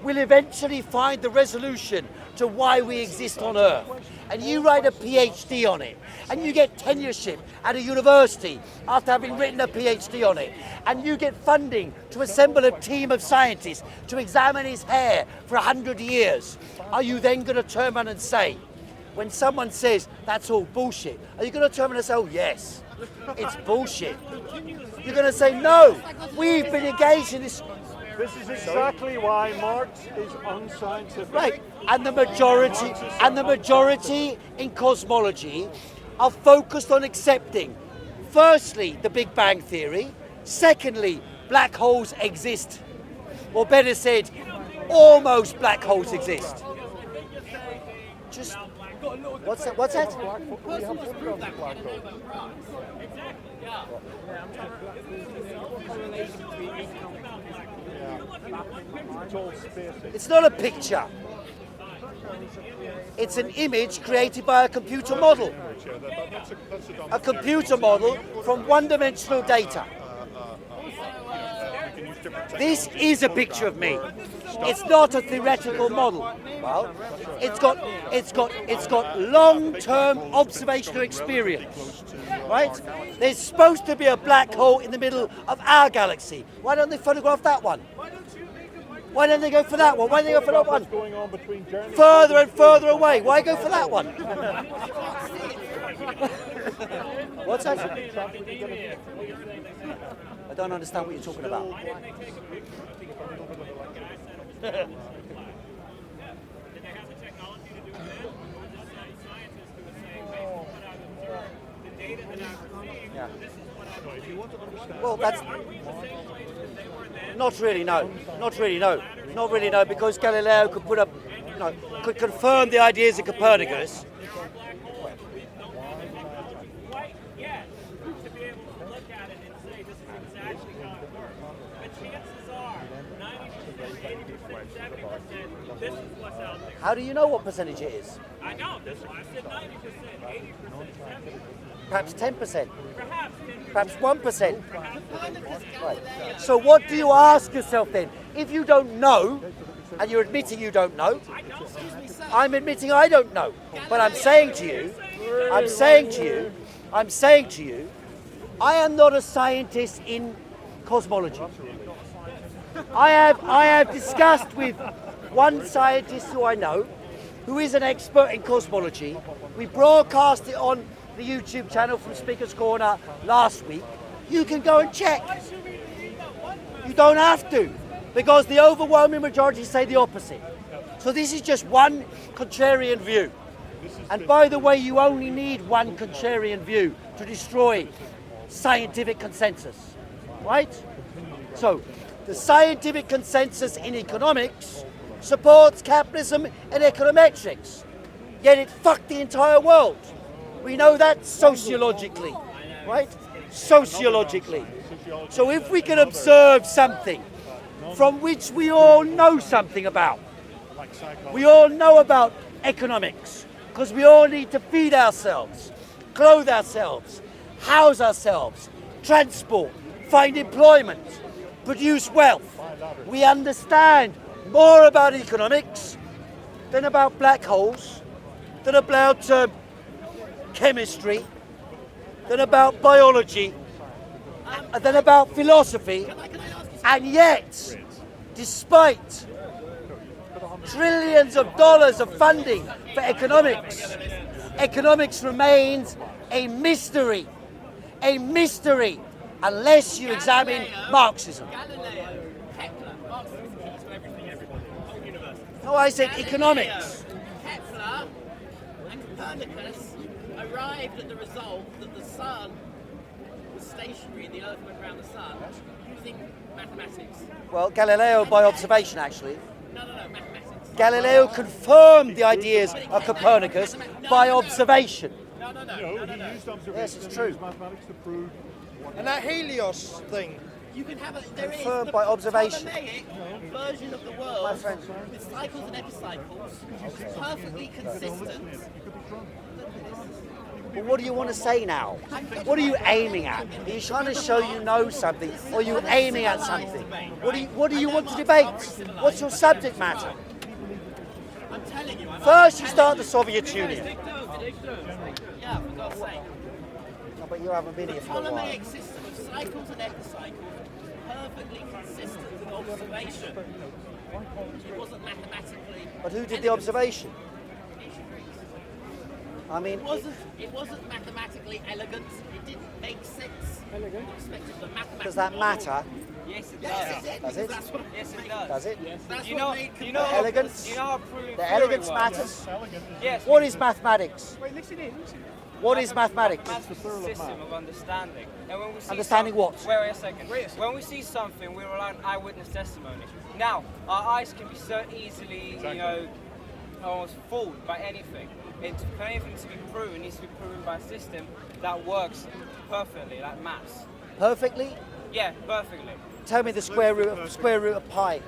[SPEAKER 2] will eventually find the resolution to why we exist on Earth. And you write a PhD on it, and you get tenureship at a university after having written a PhD on it, and you get funding to assemble a team of scientists to examine his hair for 100 years. Are you then going to turn around and say, when someone says that's all bullshit, are you going to turn around and say, oh yes, it's bullshit? You're going to say, no, we've been engaged in this.
[SPEAKER 10] This is exactly why Marx is unscientific.
[SPEAKER 2] Right, and the majority in cosmology are focused on accepting, firstly, the Big Bang Theory, secondly, black holes exist, or better said, almost black holes exist. Just, what's that? What's that? It's not a picture. It's an image created by a computer model. A computer model from one-dimensional data. This is a picture of me. It's not a theoretical model. Well, it's got long-term observational experience. Right? There's supposed to be a black hole in the middle of our galaxy. Why don't they photograph that one? Why don't they go for that one? Why don't they go for that one? Further and further away. Why go for that one? What's that? I don't understand what you're talking about. Yeah. Well, that's Not really, no. Not really, no. Not really, no, because Galileo could put up, could confirm the ideas of Copernicus.
[SPEAKER 6] Quite yet to be able to look at it and say this is exactly how it works. But chances are 90%, 80%, 70%, this is what's out there.
[SPEAKER 2] How do you know what percentage it is?
[SPEAKER 6] I know, that's why I said 90%, 80%, 70%.
[SPEAKER 2] Perhaps 10%.
[SPEAKER 6] Perhaps 10%.
[SPEAKER 2] Perhaps 1%. Right. So what do you ask yourself then? If you don't know, and you're admitting you don't know, I'm admitting I don't know. But I'm saying to you, I am not a scientist in cosmology. I have discussed with one scientist who I know, who is an expert in cosmology. We broadcast it on the YouTube channel from Speaker's Corner last week. You can go and check. You don't have to, because the overwhelming majority say the opposite. So this is just one contrarian view. And by the way, you only need one contrarian view to destroy scientific consensus, right? So the scientific consensus in economics supports capitalism and econometrics, yet it fucked the entire world. We know that sociologically, right? Sociologically. So if we can observe something from which we all know something about, we all know about economics, because we all need to feed ourselves, clothe ourselves, house ourselves, transport, find employment, produce wealth. We understand more about economics than about black holes, than about chemistry, than about biology, than about philosophy, and yet, despite trillions of dollars of funding for economics, economics remains a mystery unless you examine Marxism. No, I said economics.
[SPEAKER 5] Kepler and Copernicus arrived at the result that the sun was stationary and the earth went around the sun using mathematics.
[SPEAKER 2] Well, Galileo by observation, actually.
[SPEAKER 5] No, mathematics.
[SPEAKER 2] Galileo confirmed the ideas of Copernicus by observation.
[SPEAKER 5] No.
[SPEAKER 10] He used observation.
[SPEAKER 2] Yes, it's true.
[SPEAKER 10] Mathematics to prove.
[SPEAKER 11] And that Helios thing.
[SPEAKER 5] You can have there is
[SPEAKER 2] Confirmed
[SPEAKER 5] the
[SPEAKER 2] by observation.
[SPEAKER 5] Ptolemaic version of the
[SPEAKER 2] My
[SPEAKER 5] world
[SPEAKER 2] friend.
[SPEAKER 5] with cycles and epicycles, perfectly consistent.
[SPEAKER 2] But what do you want to say now? What are you aiming at? Are you trying to show you know something, or are you aiming at something? What do you want to debate? What's your subject matter?
[SPEAKER 5] I'm telling you.
[SPEAKER 2] First, you start the Soviet Union.
[SPEAKER 5] Yeah, for God's sake.
[SPEAKER 2] No, but you haven't been here for a while.
[SPEAKER 5] Ptolemaic system of cycles and epicycles, perfectly consistent with observation. It wasn't mathematically.
[SPEAKER 2] But who did the observation?
[SPEAKER 5] Ancient Greeks.
[SPEAKER 2] I mean,
[SPEAKER 5] It wasn't mathematically elegant. It didn't make sense. Elegant.
[SPEAKER 2] Does that matter?
[SPEAKER 5] Yes, it does.
[SPEAKER 2] Does it?
[SPEAKER 5] Yes, it does.
[SPEAKER 2] Does it?
[SPEAKER 5] That's
[SPEAKER 12] You
[SPEAKER 5] what
[SPEAKER 12] know,
[SPEAKER 5] made
[SPEAKER 12] you know,
[SPEAKER 2] The elegance?
[SPEAKER 12] you know how proving
[SPEAKER 2] The
[SPEAKER 12] theory
[SPEAKER 2] elegance
[SPEAKER 12] works?
[SPEAKER 2] matters?
[SPEAKER 12] Yes.
[SPEAKER 2] What is mathematics?
[SPEAKER 9] Wait, listen in.
[SPEAKER 2] What is mathematics?
[SPEAKER 12] Mathematics is a system of understanding. And when we see
[SPEAKER 2] Understanding what?
[SPEAKER 12] Wait a second. When we see something, we rely on eyewitness testimony. Now, our eyes can be so easily, almost fooled by anything. For anything to be proven, it needs to be proven by a system that works perfectly, like maths.
[SPEAKER 2] Perfectly?
[SPEAKER 12] Yeah, perfectly.
[SPEAKER 2] Tell me the square root of pi.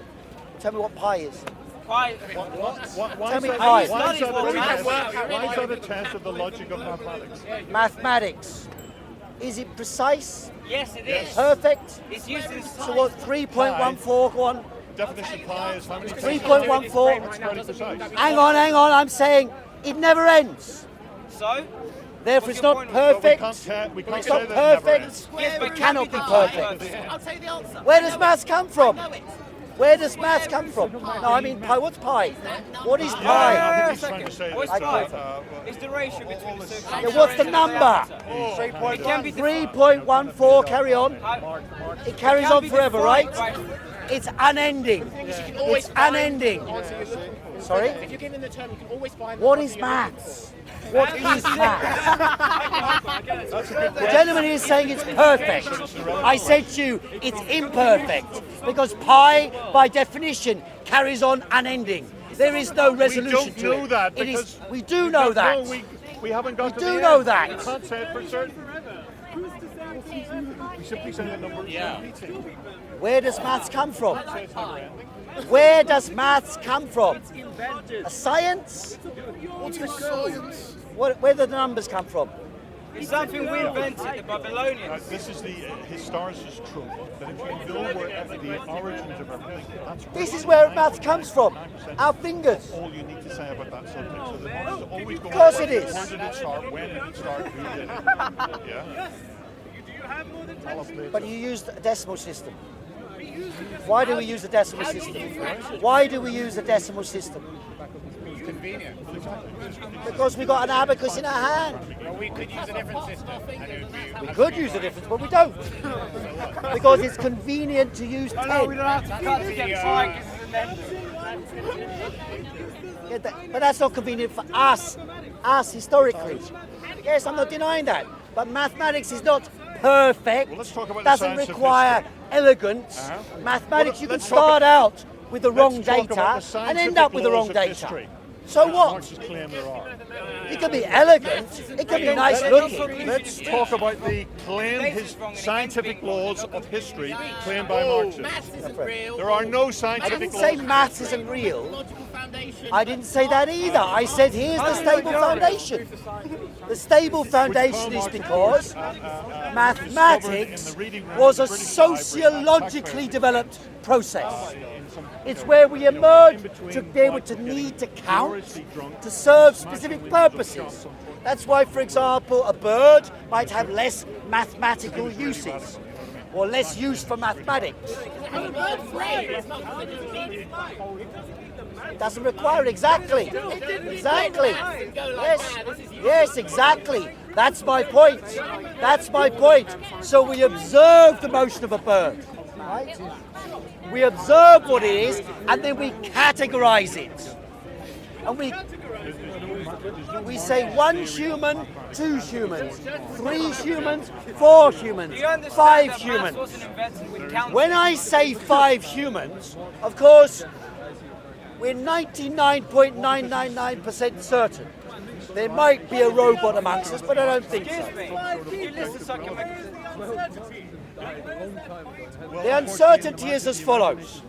[SPEAKER 2] Tell me what pi is.
[SPEAKER 12] Pi.
[SPEAKER 2] Tell me pi.
[SPEAKER 10] Why is that a test of the logic of mathematics?
[SPEAKER 2] Mathematics. Is it precise?
[SPEAKER 12] Yes, it is.
[SPEAKER 2] Perfect?
[SPEAKER 12] It's used in
[SPEAKER 2] So what, 3.14, go on.
[SPEAKER 10] Definition of pi is how many
[SPEAKER 2] 3.14.
[SPEAKER 10] It's pretty precise.
[SPEAKER 2] Hang on, I'm saying it never ends.
[SPEAKER 12] So?
[SPEAKER 2] Therefore,
[SPEAKER 12] What's
[SPEAKER 2] it's
[SPEAKER 12] your
[SPEAKER 2] not
[SPEAKER 12] point?
[SPEAKER 2] perfect.
[SPEAKER 10] We can't
[SPEAKER 2] It's
[SPEAKER 10] say
[SPEAKER 2] not
[SPEAKER 10] that it never ends.
[SPEAKER 2] perfect. It cannot be perfect.
[SPEAKER 5] I'll tell you the answer.
[SPEAKER 2] Where does maths come from?
[SPEAKER 5] I know it.
[SPEAKER 2] Where does maths come from? No, I mean pi. What's pi? What is
[SPEAKER 10] I
[SPEAKER 2] pi?
[SPEAKER 10] think he's trying to say
[SPEAKER 12] What's
[SPEAKER 10] that.
[SPEAKER 12] pi? It's the ratio between the two.
[SPEAKER 2] Yeah, what's the number?
[SPEAKER 12] It can be
[SPEAKER 2] 3.14. Carry on. It carries on forever, right? It's unending. It's unending. Sorry?
[SPEAKER 9] If you're given the term, you can always find
[SPEAKER 2] What is maths? What is maths? The gentleman is saying it's perfect. I said to you, it's imperfect because pi, by definition, carries on unending. There is no resolution to it.
[SPEAKER 10] We don't know that
[SPEAKER 2] It is.
[SPEAKER 10] because
[SPEAKER 2] We do know that.
[SPEAKER 10] we haven't got
[SPEAKER 2] We
[SPEAKER 10] to
[SPEAKER 2] do
[SPEAKER 10] the
[SPEAKER 2] know
[SPEAKER 10] end.
[SPEAKER 2] that.
[SPEAKER 10] We can't say it for certain. We simply say the numbers are repeating.
[SPEAKER 2] Where does maths come from? Where does maths come from? A science? Where do the numbers come from?
[SPEAKER 12] It's something we invented, the Babylonians.
[SPEAKER 10] This is the historicist truth, that if you know where the origins of everything, that's
[SPEAKER 2] This is where maths comes from. Our fingers.
[SPEAKER 10] all you need to say about that subject. So the mind is always going,
[SPEAKER 2] Of course it is.
[SPEAKER 10] Where did it start? When did it start? Who did it? Yeah?
[SPEAKER 2] But you used a decimal system. Why do we use a decimal system? Why do we use a decimal system?
[SPEAKER 8] Convenient.
[SPEAKER 2] Because we got an abacus in our hand.
[SPEAKER 8] Well, we could use a different system. And it would be
[SPEAKER 2] We could use a difference, but we don't. Because it's convenient to use 10. Yeah, but that's not convenient for us historically. Yes, I'm not denying that. But mathematics is not perfect.
[SPEAKER 10] Well, let's talk about the
[SPEAKER 2] Doesn't
[SPEAKER 10] science of
[SPEAKER 2] require
[SPEAKER 10] history.
[SPEAKER 2] elegance. Mathematics, you can
[SPEAKER 10] let's talk
[SPEAKER 2] start out with the wrong
[SPEAKER 10] Let's talk about
[SPEAKER 2] data
[SPEAKER 10] the
[SPEAKER 2] and end up with the wrong
[SPEAKER 10] scientific laws
[SPEAKER 2] data.
[SPEAKER 10] of history.
[SPEAKER 2] So what?
[SPEAKER 10] Marxists claim there are.
[SPEAKER 2] It can be elegant, it can be nice looking.
[SPEAKER 10] Let's talk about the scientific laws of history claimed by Marxists. There are no
[SPEAKER 2] I
[SPEAKER 10] scientific
[SPEAKER 2] didn't
[SPEAKER 10] laws.
[SPEAKER 2] say maths isn't real. I didn't say that either. I said here's the stable foundation. The stable foundation is because mathematics was a sociologically developed process. It's where we emerge to be able to need to count to serve specific purposes. That's why, for example, a bird might have less mathematical uses or less use for mathematics. It doesn't require it, exactly. Exactly. Yes, exactly. That's my point. That's my point. So we observe the motion of a bird. Right? We observe what it is, and then we categorize it. And we say 1 human, 2 humans, 3 humans, 4 humans, 5 humans. When I say 5 humans, of course, we're 99.999% certain. There might be a robot amongst us, but I don't think so. The uncertainty is as follows.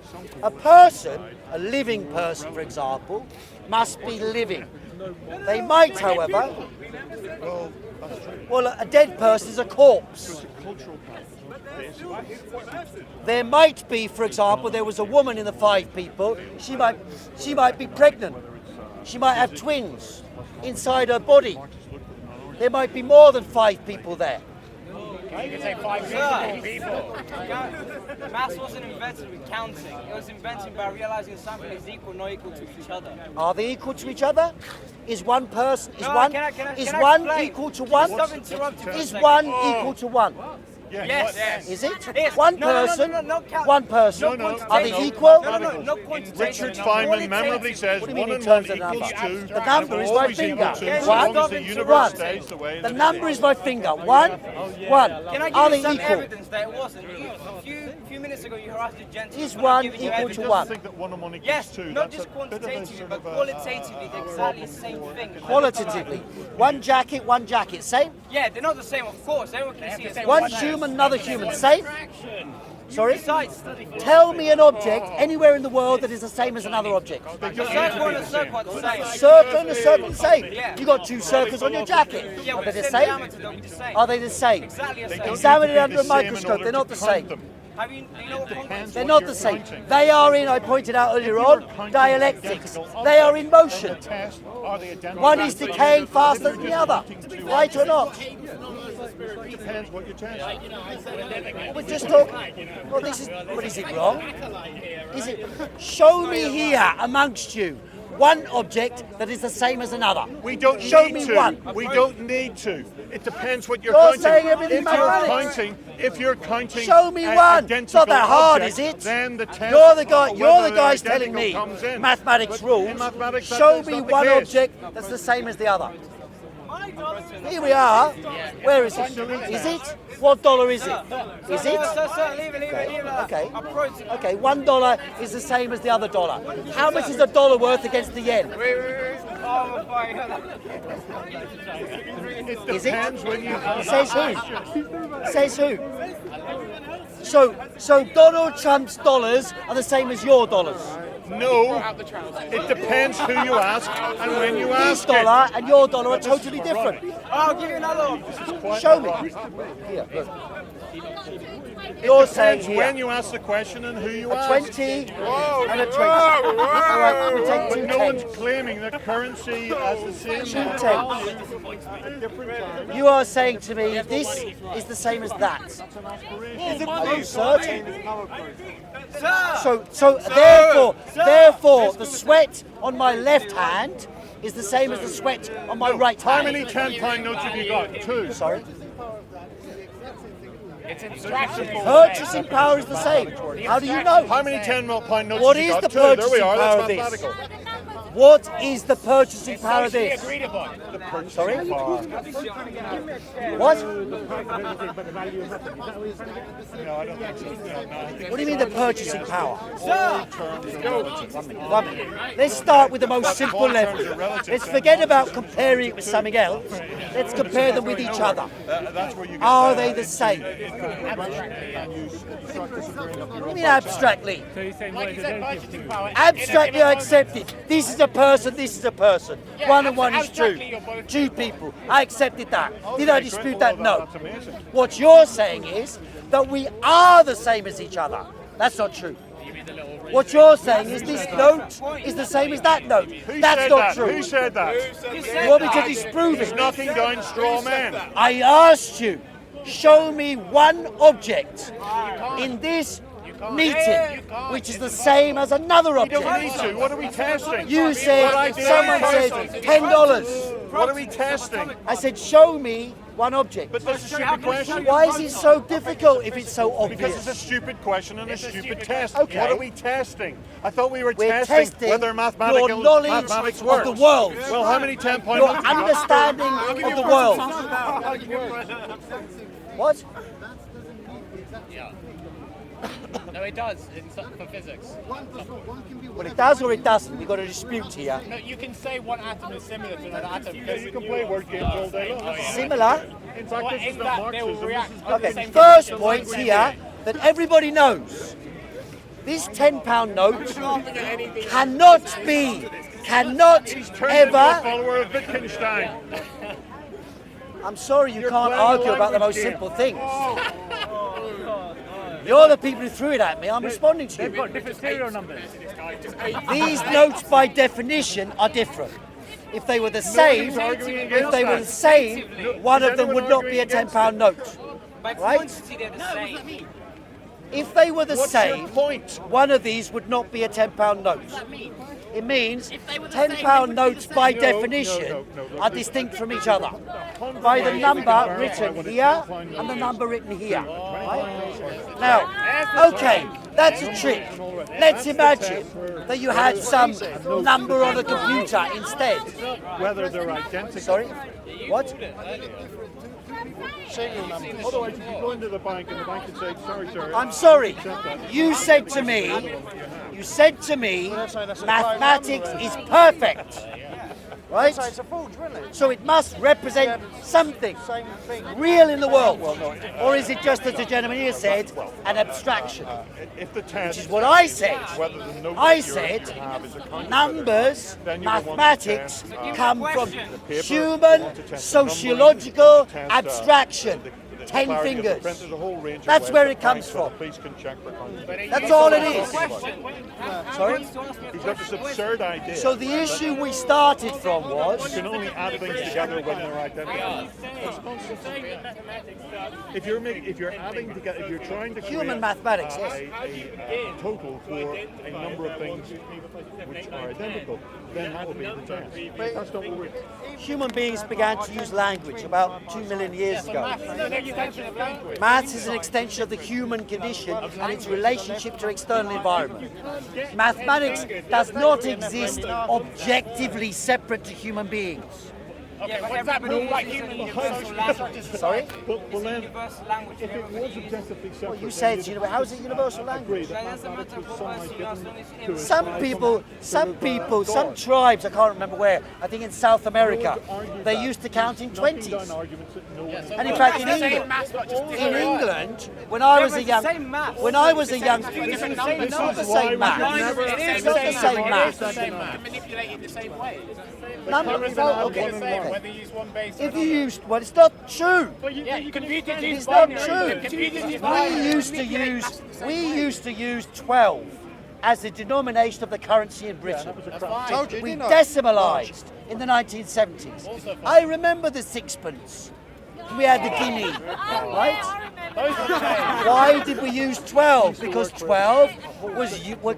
[SPEAKER 2] A person, a living person, for example, must be living. They might, however, well, a dead person is a corpse. There might be, for example, there was a woman in the 5 people, she might be pregnant. She might have twins inside her body. There might be more than 5 people there.
[SPEAKER 8] You could say 5 people.
[SPEAKER 12] Maths wasn't invented with counting. It was invented by realizing something is equal, not equal to each other.
[SPEAKER 2] Are they equal to each other? Is one person? Is
[SPEAKER 12] No,
[SPEAKER 2] one?
[SPEAKER 12] can I
[SPEAKER 2] Is
[SPEAKER 12] explain?
[SPEAKER 2] one equal to one?
[SPEAKER 12] Stop interrupting for a
[SPEAKER 2] Is
[SPEAKER 12] second.
[SPEAKER 2] one equal to one?
[SPEAKER 12] Yes.
[SPEAKER 2] Is it?
[SPEAKER 12] Yes.
[SPEAKER 2] One
[SPEAKER 12] No,
[SPEAKER 2] person?
[SPEAKER 12] not count.
[SPEAKER 2] One person?
[SPEAKER 12] No,
[SPEAKER 2] Are they equal?
[SPEAKER 12] No, not quantitative.
[SPEAKER 10] Richard Feynman memorably says
[SPEAKER 2] What do you
[SPEAKER 10] 1
[SPEAKER 2] mean in
[SPEAKER 10] and 1
[SPEAKER 2] terms of
[SPEAKER 10] equals
[SPEAKER 2] number?
[SPEAKER 10] 2.
[SPEAKER 2] The number is my
[SPEAKER 10] always
[SPEAKER 2] finger.
[SPEAKER 10] equal to, as
[SPEAKER 2] One.
[SPEAKER 10] long as the universe
[SPEAKER 2] One.
[SPEAKER 10] stays the way
[SPEAKER 2] The
[SPEAKER 10] that it
[SPEAKER 2] number is my finger. One. One.
[SPEAKER 12] Can I
[SPEAKER 2] Are
[SPEAKER 12] give you
[SPEAKER 2] they
[SPEAKER 12] some
[SPEAKER 2] equal?
[SPEAKER 12] evidence that it wasn't? A few minutes ago you harassed a gentleman.
[SPEAKER 2] Is
[SPEAKER 12] but
[SPEAKER 2] one
[SPEAKER 12] I've given you
[SPEAKER 2] equal
[SPEAKER 12] evidence.
[SPEAKER 2] to
[SPEAKER 10] He
[SPEAKER 2] one?
[SPEAKER 10] doesn't think that 1 and 1 equals
[SPEAKER 12] Yes,
[SPEAKER 10] 2.
[SPEAKER 12] not
[SPEAKER 10] That's
[SPEAKER 12] just
[SPEAKER 10] a bit of a
[SPEAKER 12] quantitatively,
[SPEAKER 10] sort
[SPEAKER 12] but
[SPEAKER 10] of a-
[SPEAKER 12] qualitatively, they're exactly the same thing.
[SPEAKER 2] Qualitatively. One jacket, same?
[SPEAKER 12] Yeah, they're not the same, of course. Everyone can see it.
[SPEAKER 2] One human, another human, same? Sorry?
[SPEAKER 12] Besides,
[SPEAKER 2] Tell me an object anywhere in the world that is the same as another object.
[SPEAKER 12] a circle and a circle are the same.
[SPEAKER 2] Circle and a circle the same.
[SPEAKER 12] Yeah.
[SPEAKER 2] You got 2 circles on your jacket.
[SPEAKER 12] Yeah,
[SPEAKER 2] Are
[SPEAKER 12] with
[SPEAKER 2] they
[SPEAKER 12] the
[SPEAKER 2] the
[SPEAKER 12] same
[SPEAKER 2] same?
[SPEAKER 12] diameter, they'll be the same.
[SPEAKER 2] Are they the same?
[SPEAKER 12] Exactly the
[SPEAKER 10] They
[SPEAKER 12] same.
[SPEAKER 10] don't
[SPEAKER 2] Examine
[SPEAKER 10] need
[SPEAKER 2] it
[SPEAKER 10] to be
[SPEAKER 2] under a
[SPEAKER 10] the same in
[SPEAKER 2] microscope.
[SPEAKER 10] order
[SPEAKER 2] They're
[SPEAKER 10] to
[SPEAKER 2] not the
[SPEAKER 10] count
[SPEAKER 2] same.
[SPEAKER 10] them.
[SPEAKER 12] Have you know what
[SPEAKER 10] Depends
[SPEAKER 2] They're
[SPEAKER 10] what
[SPEAKER 2] not
[SPEAKER 10] you're
[SPEAKER 2] the same.
[SPEAKER 10] counting.
[SPEAKER 2] They are in, I pointed out earlier on, dialectics. They are in motion.
[SPEAKER 10] Test, are they identical?
[SPEAKER 2] One is decaying faster than the other. Right or not?
[SPEAKER 10] Depends what you test.
[SPEAKER 2] We're just talking. Well, this is. What is it wrong? Is it? Show me here amongst you one object that is the same as another.
[SPEAKER 10] We don't
[SPEAKER 2] Show
[SPEAKER 10] need
[SPEAKER 2] me
[SPEAKER 10] to.
[SPEAKER 2] one.
[SPEAKER 10] We don't need to. It depends what you're
[SPEAKER 2] You're
[SPEAKER 10] counting.
[SPEAKER 2] saying everything
[SPEAKER 10] If you're counting,
[SPEAKER 2] show me one. It's not that hard,
[SPEAKER 10] objects,
[SPEAKER 2] is it?
[SPEAKER 10] Then the test
[SPEAKER 2] You're the guy.
[SPEAKER 10] of
[SPEAKER 2] You're
[SPEAKER 10] whether
[SPEAKER 2] the
[SPEAKER 10] they're
[SPEAKER 2] guys telling me
[SPEAKER 10] identical comes in.
[SPEAKER 2] mathematics rules.
[SPEAKER 10] In mathematics,
[SPEAKER 2] Show
[SPEAKER 10] that's
[SPEAKER 2] me
[SPEAKER 10] not the
[SPEAKER 2] one
[SPEAKER 10] case.
[SPEAKER 2] object that's the same as the other. Here we are. Where is it? Is it? What dollar is it? Is it?
[SPEAKER 12] Leave it.
[SPEAKER 2] Okay. Okay. $1 is the same as the other dollar. How much is a dollar worth against the yen? Is it? Says who? Says who? So Donald Trump's dollars are the same as your dollars.
[SPEAKER 10] No, it depends who you ask and when you
[SPEAKER 2] His
[SPEAKER 10] ask
[SPEAKER 2] dollar
[SPEAKER 10] it.
[SPEAKER 2] and your dollar are totally different.
[SPEAKER 12] I'll give you another one.
[SPEAKER 2] Show me. Here, look. You're saying
[SPEAKER 10] Depends
[SPEAKER 2] here.
[SPEAKER 10] when you ask the question and who you
[SPEAKER 2] A
[SPEAKER 10] ask.
[SPEAKER 2] 20 and a 20. All right, we'll take
[SPEAKER 10] But
[SPEAKER 2] two
[SPEAKER 10] no one's
[SPEAKER 2] tens.
[SPEAKER 10] claiming that currency as the same.
[SPEAKER 2] Two tens. You are saying to me this is the same as that. Are you certain? So therefore, the sweat on my left hand is the same as the sweat on my right
[SPEAKER 10] How
[SPEAKER 2] hand.
[SPEAKER 10] many £10 notes have you got? Two.
[SPEAKER 2] Sorry.
[SPEAKER 7] It's abstraction.
[SPEAKER 2] Purchasing power is the same. How do you know?
[SPEAKER 10] How many £10 notes
[SPEAKER 2] What
[SPEAKER 10] have you
[SPEAKER 2] is
[SPEAKER 10] got?
[SPEAKER 2] the
[SPEAKER 10] Two. There we
[SPEAKER 2] purchasing
[SPEAKER 10] are.
[SPEAKER 2] power
[SPEAKER 10] That's
[SPEAKER 2] of this?
[SPEAKER 10] mathematical.
[SPEAKER 2] What is the purchasing power of
[SPEAKER 7] Socially
[SPEAKER 2] this?
[SPEAKER 7] agreed upon.
[SPEAKER 2] Sorry? What?
[SPEAKER 10] No, I don't think so. No, I think
[SPEAKER 2] What do you mean the purchasing power? 1 minute. Let's start with the most simple level. Let's forget about comparing it with something else. Let's compare them with each other.
[SPEAKER 10] that's where you get
[SPEAKER 2] Are they the same? What do you mean abstractly?
[SPEAKER 7] Like you said, purchasing power.
[SPEAKER 2] Abstractly, I accept it. This is a person, this is a person.
[SPEAKER 7] Yeah,
[SPEAKER 2] One and one is
[SPEAKER 7] abstractly,
[SPEAKER 2] two.
[SPEAKER 7] you're both
[SPEAKER 2] Two people. I accepted that. Did I dispute that? No.
[SPEAKER 10] That's amazing.
[SPEAKER 2] What you're saying is that we are the same as each other. That's not true. What you're saying is this note is the same as that note.
[SPEAKER 10] Who
[SPEAKER 2] That's
[SPEAKER 10] said
[SPEAKER 2] not
[SPEAKER 10] that?
[SPEAKER 2] true.
[SPEAKER 10] Who said that?
[SPEAKER 2] You want me to disprove
[SPEAKER 10] He's
[SPEAKER 2] it?
[SPEAKER 10] knocking down straw men.
[SPEAKER 2] I asked you, show me one object in this meeting which is the same as another
[SPEAKER 10] We don't need
[SPEAKER 2] object.
[SPEAKER 10] to. What are we testing?
[SPEAKER 2] You
[SPEAKER 10] What I
[SPEAKER 2] said,
[SPEAKER 10] did
[SPEAKER 2] someone
[SPEAKER 10] was-
[SPEAKER 2] said $10.
[SPEAKER 10] What are we testing?
[SPEAKER 2] I said, show me one object.
[SPEAKER 10] But that's a stupid question.
[SPEAKER 2] Why is it so difficult if it's so
[SPEAKER 10] Because it's a
[SPEAKER 2] obvious?
[SPEAKER 10] stupid question and a stupid test.
[SPEAKER 2] Okay.
[SPEAKER 10] What are we testing? I thought we were
[SPEAKER 2] We're
[SPEAKER 10] testing
[SPEAKER 2] testing
[SPEAKER 10] whether
[SPEAKER 2] your
[SPEAKER 10] mathematics
[SPEAKER 2] knowledge
[SPEAKER 10] works.
[SPEAKER 2] of the world.
[SPEAKER 10] Well, how many 10-point
[SPEAKER 2] Your
[SPEAKER 10] notes have you got?
[SPEAKER 2] understanding of the world. What?
[SPEAKER 7] No, it does. It's for physics.
[SPEAKER 2] Well, it does or it doesn't. We've got a dispute here.
[SPEAKER 7] No, you can say one atom is similar to another atom.
[SPEAKER 10] You can play word games all day long.
[SPEAKER 2] Similar.
[SPEAKER 10] In fact,
[SPEAKER 7] Well,
[SPEAKER 10] this is
[SPEAKER 7] in
[SPEAKER 10] not
[SPEAKER 7] that they will
[SPEAKER 10] Marxism.
[SPEAKER 7] react.
[SPEAKER 10] This is
[SPEAKER 7] to the
[SPEAKER 2] Okay,
[SPEAKER 7] same
[SPEAKER 2] first
[SPEAKER 7] conditions.
[SPEAKER 2] point here that everybody knows. This £10 note cannot be, cannot
[SPEAKER 10] Turn into a
[SPEAKER 2] ever.
[SPEAKER 10] follower of Wittgenstein.
[SPEAKER 2] I'm sorry, you
[SPEAKER 10] You're
[SPEAKER 2] can't
[SPEAKER 10] playing a
[SPEAKER 2] argue about the most
[SPEAKER 10] language game.
[SPEAKER 2] simple things. You're the people who threw it at me. I'm responding to you.
[SPEAKER 6] Different serial numbers.
[SPEAKER 2] These notes, by definition, are different. If they were the same, one of them would not be a £10 note.
[SPEAKER 12] By
[SPEAKER 2] Right?
[SPEAKER 12] quantity, they're the same.
[SPEAKER 2] If they were the
[SPEAKER 10] What's your
[SPEAKER 2] same,
[SPEAKER 10] point?
[SPEAKER 2] one of these would not be a £10 note. It means
[SPEAKER 5] they were the same, they
[SPEAKER 2] £10
[SPEAKER 5] would be
[SPEAKER 2] notes
[SPEAKER 5] the
[SPEAKER 2] by
[SPEAKER 10] No,
[SPEAKER 2] definition
[SPEAKER 10] no.
[SPEAKER 2] are distinct from each other by the number written here and the number written here. Right? Now, okay, that's a trick. Let's imagine that you had some number on a computer instead.
[SPEAKER 10] Whether they're identical.
[SPEAKER 2] Sorry? What?
[SPEAKER 10] Otherwise, if you go into the bank and the bank can say, sorry, sir.
[SPEAKER 2] I'm sorry. You said to me, mathematics is perfect. Right? So it must represent something real in the world. Or is it just, as the gentleman here said, an abstraction?
[SPEAKER 10] If the test
[SPEAKER 2] Which is what I said.
[SPEAKER 10] whether the note
[SPEAKER 2] I
[SPEAKER 10] that you're
[SPEAKER 2] said
[SPEAKER 10] to have is a counterfeit,
[SPEAKER 2] numbers,
[SPEAKER 10] then you will want to
[SPEAKER 2] mathematics
[SPEAKER 10] test,
[SPEAKER 2] come from
[SPEAKER 10] paper,
[SPEAKER 2] human
[SPEAKER 10] want to test the
[SPEAKER 2] sociological
[SPEAKER 10] numbering, test,
[SPEAKER 2] abstraction. 10
[SPEAKER 10] clarity of the
[SPEAKER 2] fingers.
[SPEAKER 10] print. There's a whole range of
[SPEAKER 2] That's
[SPEAKER 10] ways
[SPEAKER 2] where
[SPEAKER 10] to
[SPEAKER 2] it comes
[SPEAKER 10] find so
[SPEAKER 2] from.
[SPEAKER 10] the police can check for content.
[SPEAKER 2] That's all it is.
[SPEAKER 12] Sorry?
[SPEAKER 10] He's got this absurd idea.
[SPEAKER 2] So the issue we started from was...
[SPEAKER 10] You can only add things together when they're identical. If you're adding together, if you're trying to create
[SPEAKER 2] Human mathematics, yes.
[SPEAKER 10] a total for a number of things which are identical, then that will be the test. That's not what we're...
[SPEAKER 2] Human beings began to use language about 2 million years ago. Maths is an extension of the human condition and its relationship to external environment. Mathematics does not exist objectively separate to human beings. Sorry?
[SPEAKER 10] Well then, if it was objectively separate...
[SPEAKER 2] Well, you say it's universal. How is it universal language? Some tribes, I can't remember where, I think in South America, they used to count in 20s. And in fact, in England, when I was a young, it's not the same math. It's not the same math.
[SPEAKER 11] Manipulated the same way.
[SPEAKER 2] Whether you use one base. If you used, well, it's not true. It's not true. We used to use 12 as the denomination of the currency in Britain. We decimalised in the 1970s. I remember the sixpence. We had the guinea, right? Why did we use 12? Because 12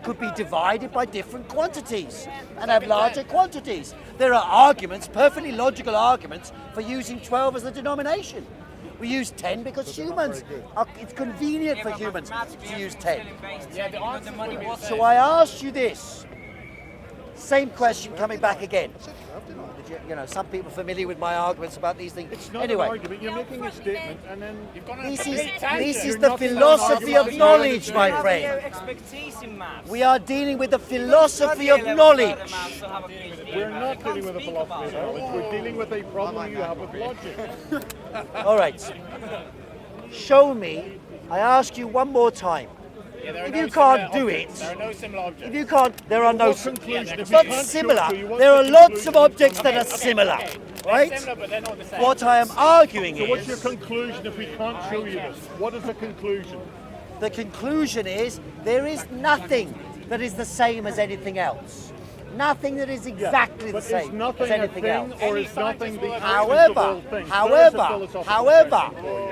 [SPEAKER 2] could be divided by different quantities and have larger quantities. There are arguments, perfectly logical arguments, for using 12 as the denomination. We use 10 because it's convenient for humans to use 10. So I asked you this, same question coming back again. Some people familiar with my arguments about these things.
[SPEAKER 10] It's not
[SPEAKER 2] anyway,
[SPEAKER 10] an argument. You're making a statement, and then
[SPEAKER 2] this is the philosophy of knowledge, my friend. We are dealing with the philosophy of knowledge.
[SPEAKER 10] We're not dealing with a philosophy of knowledge. We're dealing with a problem you have with logic.
[SPEAKER 2] All right. Show me. I ask you one more time. If you can't do it, if you can't, there are no. It's not similar. There are lots of objects that are similar, right? What I am arguing is.
[SPEAKER 10] So what's your conclusion if we can't show you this? What is the conclusion?
[SPEAKER 2] The conclusion is there is nothing that is the same as anything else. Nothing that is exactly the same as anything else.
[SPEAKER 10] Or is nothing the
[SPEAKER 2] However,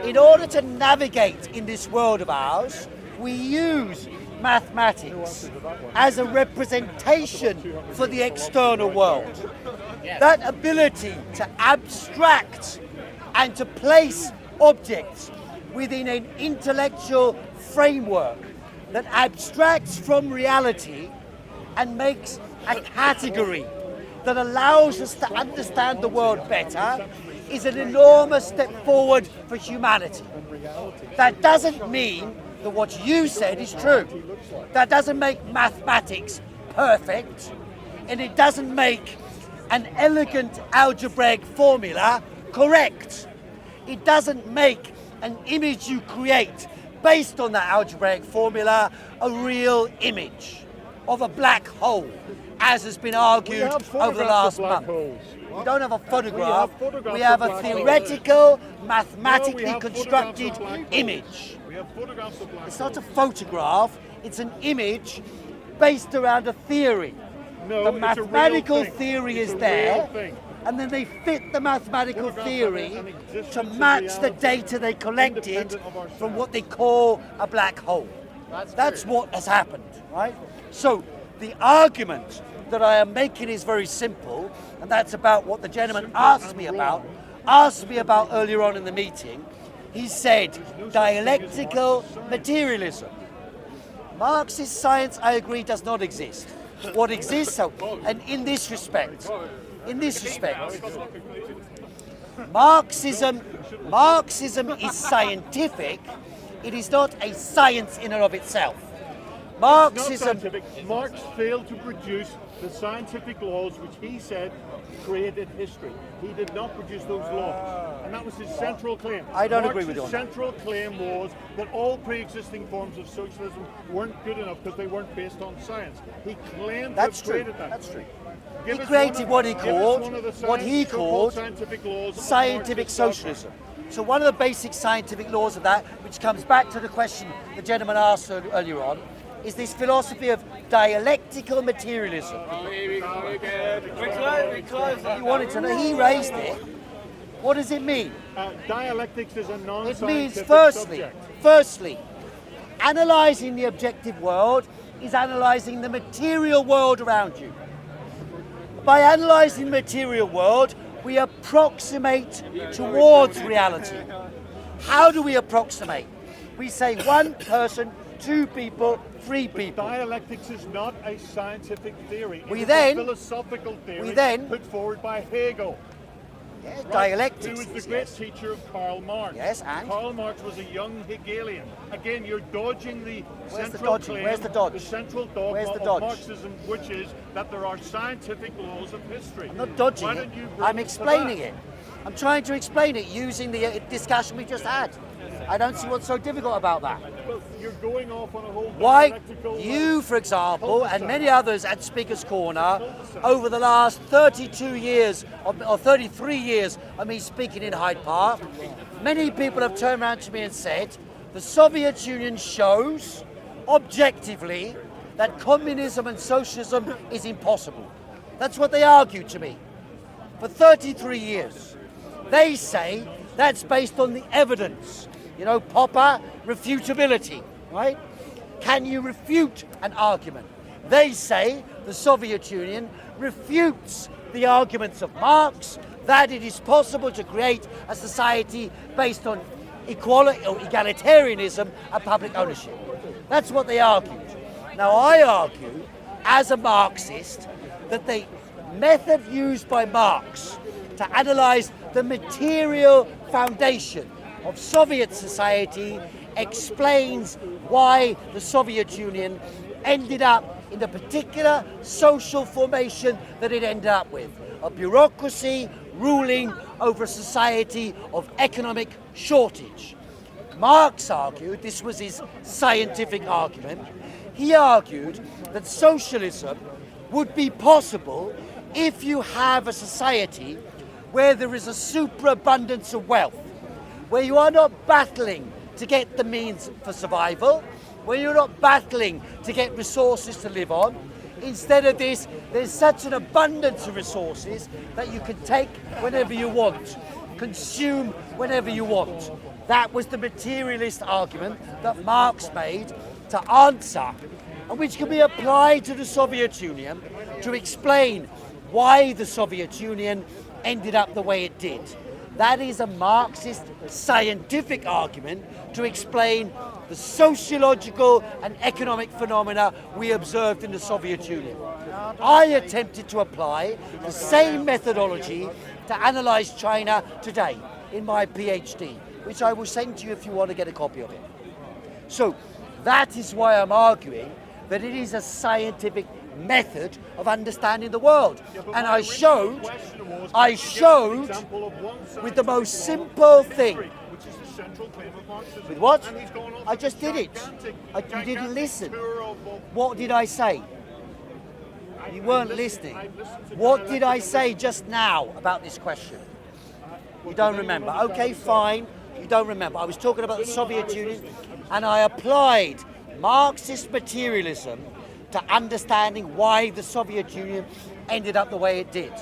[SPEAKER 2] in order to navigate in this world of ours, we use mathematics as a representation for the external world. That ability to abstract and to place objects within an intellectual framework that abstracts from reality and makes a category that allows us to understand the world better is an enormous step forward for humanity. That doesn't mean that what you said is true. That doesn't make mathematics perfect, and it doesn't make an elegant algebraic formula correct. It doesn't make an image you create based on that algebraic formula a real image of a black hole, as has been argued over the last month. We don't have a photograph, we have a theoretical, mathematically constructed image. It's not a photograph, it's an image based around a theory. The mathematical theory is there, and then they fit the mathematical theory to match the data they collected from what they call a black hole. That's what has happened, right? So the argument that I am making is very simple, and that's about what the gentleman asked me about earlier on in the meeting. He said dialectical materialism. Marxist science, I agree, does not exist. What exists, and in this respect, Marxism is scientific. It is not a science in and of itself. Marxism.
[SPEAKER 10] Marx failed to produce the scientific laws which he said created history. He did not produce those laws, and that was his central claim.
[SPEAKER 2] I don't agree with you.
[SPEAKER 10] His central claim was that all pre-existing forms of socialism weren't good enough because they weren't based on science. He claimed to have created that.
[SPEAKER 2] That's true. He created what he called scientific socialism. So one of the basic scientific laws of that, which comes back to the question the gentleman asked earlier on, is this philosophy of dialectical materialism.
[SPEAKER 12] We close.
[SPEAKER 2] You wanted to know, he raised it. What does it mean?
[SPEAKER 10] Dialectics is a
[SPEAKER 2] It
[SPEAKER 10] non-scientific
[SPEAKER 2] means,
[SPEAKER 10] subject.
[SPEAKER 2] firstly, analysing the objective world is analysing the material world around you. By analysing the material world, we approximate towards reality. How do we approximate? We say one person, two people, three people.
[SPEAKER 10] Dialectics is not a scientific theory. It
[SPEAKER 2] We
[SPEAKER 10] is
[SPEAKER 2] then-
[SPEAKER 10] a philosophical theory
[SPEAKER 2] we then-
[SPEAKER 10] put forward by Hegel.
[SPEAKER 2] Yes,
[SPEAKER 10] Right,
[SPEAKER 2] dialectics.
[SPEAKER 10] who was the
[SPEAKER 2] is,
[SPEAKER 10] great
[SPEAKER 2] yes.
[SPEAKER 10] teacher of Karl Marx.
[SPEAKER 2] Yes, and?
[SPEAKER 10] Karl Marx was a young Hegelian. Again, you're dodging the
[SPEAKER 2] Where's the
[SPEAKER 10] central
[SPEAKER 2] dodging?
[SPEAKER 10] claim,
[SPEAKER 2] Where's the dodge?
[SPEAKER 10] the central dogma
[SPEAKER 2] Where's the
[SPEAKER 10] of
[SPEAKER 2] dodge?
[SPEAKER 10] Marxism, which is that there are scientific laws of history.
[SPEAKER 2] I'm not dodging
[SPEAKER 10] Why
[SPEAKER 2] it.
[SPEAKER 10] don't you bring
[SPEAKER 2] I'm
[SPEAKER 10] to
[SPEAKER 2] explaining
[SPEAKER 10] that?
[SPEAKER 2] it. I'm trying to explain it using the discussion we just had. I don't see what's so difficult about that.
[SPEAKER 10] Well, you're going off on a whole
[SPEAKER 2] Why
[SPEAKER 10] dialectical...
[SPEAKER 2] you, for example, and
[SPEAKER 10] cul-de-sac.
[SPEAKER 2] many others at Speaker's Corner, over the last 32 years or 33 years of me speaking in Hyde Park, many people have turned around to me and said, the Soviet Union shows objectively that communism and socialism is impossible. That's what they argue to me for 33 years. They say that's based on the evidence. You know, Popper, refutability, right? Can you refute an argument? They say the Soviet Union refutes the arguments of Marx that it is possible to create a society based on equality or egalitarianism and public ownership. That's what they argued. Now I argue, as a Marxist, that the method used by Marx to analyse the material foundation of Soviet society explains why the Soviet Union ended up in the particular social formation that it ended up with. A bureaucracy ruling over a society of economic shortage. Marx argued, this was his scientific argument, he argued that socialism would be possible if you have a society where there is a superabundance of wealth, where you are not battling to get the means for survival, where you're not battling to get resources to live on. Instead of this, there's such an abundance of resources that you can take whenever you want, consume whenever you want. That was the materialist argument that Marx made to answer, and which can be applied to the Soviet Union to explain why the Soviet Union ended up the way it did. That is a Marxist scientific argument to explain the sociological and economic phenomena we observed in the Soviet Union. I attempted to apply the same methodology to analyse China today in my PhD, which I will send to you if you want to get a copy of it. So that is why I'm arguing that it is a scientific method of understanding the world. And I showed with the most simple thing. With what? I just did it. You didn't listen. What did I say? You weren't listening. What did I say just now about this question? You don't remember. Okay, fine. You don't remember. I was talking about the Soviet Union, and I applied Marxist materialism to understanding why the Soviet Union ended up the way it did.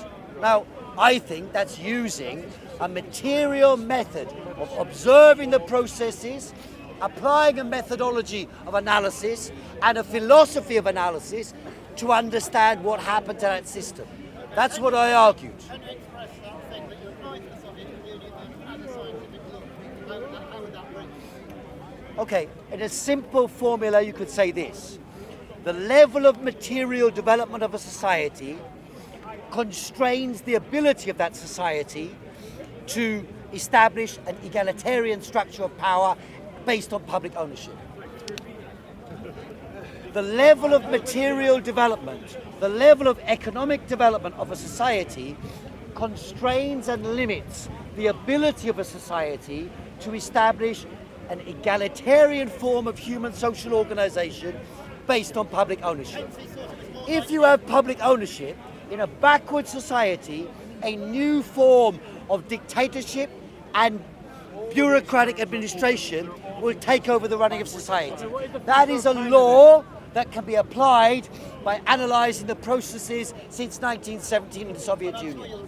[SPEAKER 2] Now, I think that's using a material method of observing the processes, applying a methodology of analysis and a philosophy of analysis to understand what happened to that system. That's what I argued. Okay, in a simple formula you could say this. The level of material development of a society constrains the ability of that society to establish an egalitarian structure of power based on public ownership. The level of material development, the level of economic development of a society constrains and limits the ability of a society to establish an egalitarian form of human social organization based on public ownership. If you have public ownership in a backward society, a new form of dictatorship and bureaucratic administration will take over the running of society. That is a law that can be applied by analysing the processes since 1917 in the Soviet Union.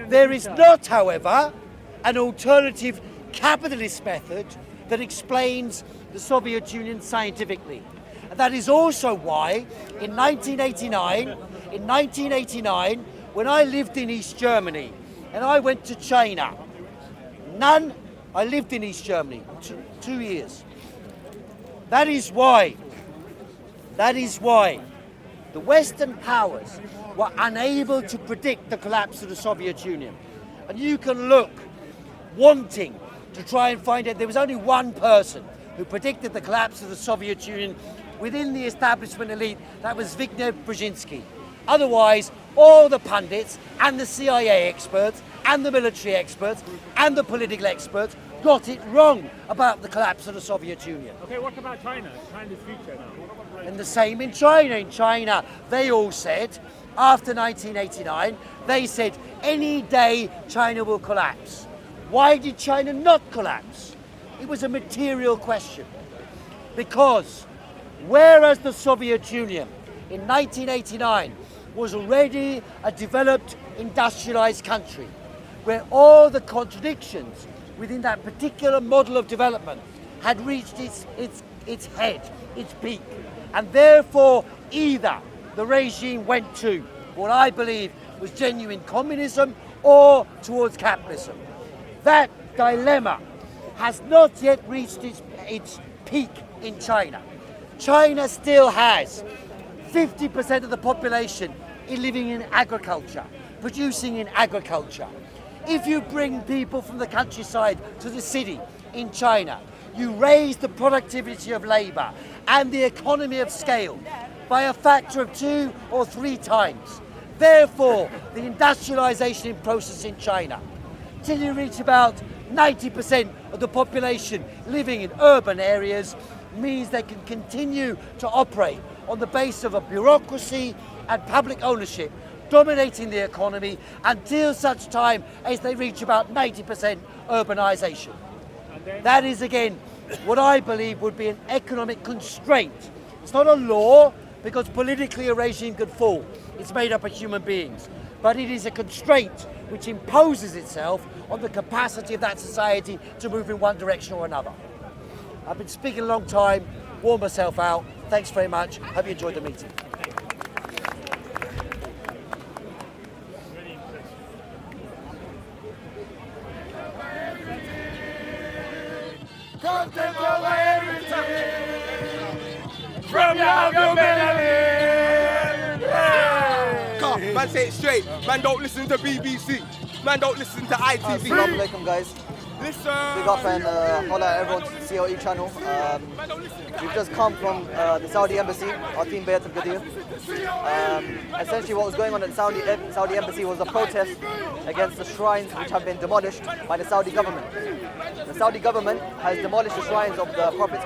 [SPEAKER 2] There is not, however, an alternative capitalist method that explains the Soviet Union scientifically. And that is also why in 1989, when I lived in East Germany and I went to China, I lived in East Germany 2 years. That is why the Western powers were unable to predict the collapse of the Soviet Union. And you can look wanting to try and find out. There was only one person who predicted the collapse of the Soviet Union within the establishment elite. That was Zbigniew Brzezinski. Otherwise, all the pundits and the CIA experts and the military experts and the political experts got it wrong about the collapse of the Soviet Union.
[SPEAKER 10] Okay, what about China? China's future now.
[SPEAKER 2] And the same in China. In China, they all said, after 1989, they said any day China will collapse. Why did China not collapse? It was a material question. Because whereas the Soviet Union in 1989 was already a developed, industrialized country, where all the contradictions within that particular model of development had reached its head, its peak. And therefore, either the regime went to what I believe was genuine communism or towards capitalism. That dilemma has not yet reached its peak in China. China still has 50% of the population living in agriculture, producing in agriculture. If you bring people from the countryside to the city in China, you raise the productivity of labour and the economy of scale by a factor of 2 or 3 times. Therefore, the industrialisation process in China, till you reach about 90% of the population living in urban areas, means they can continue to operate on the basis of a bureaucracy and public ownership dominating the economy until such time as they reach about 90% urbanisation. That is, again, what I believe would be an economic constraint. It's not a law, because politically a regime could fall. It's made up of human beings. But it is a constraint which imposes itself on the capacity of that society to move in one direction or another. I've been speaking a long time, worn myself out. Thanks very much. Hope you enjoyed the meeting.
[SPEAKER 13] Come take away everything from your humanity.
[SPEAKER 14] Come, man, say it straight. Man, don't listen to BBC. Man, don't listen to ITV.
[SPEAKER 15] Assalamu alaikum, guys.
[SPEAKER 14] Listen.
[SPEAKER 15] Big up and holla at everyone to COE channel. We've just come from the Saudi embassy, our team Bayat al-Gadir. Essentially what was going on at the Saudi embassy was a protest against the shrines which have been demolished by the Saudi government. The Saudi government has demolished the shrines of the Prophet's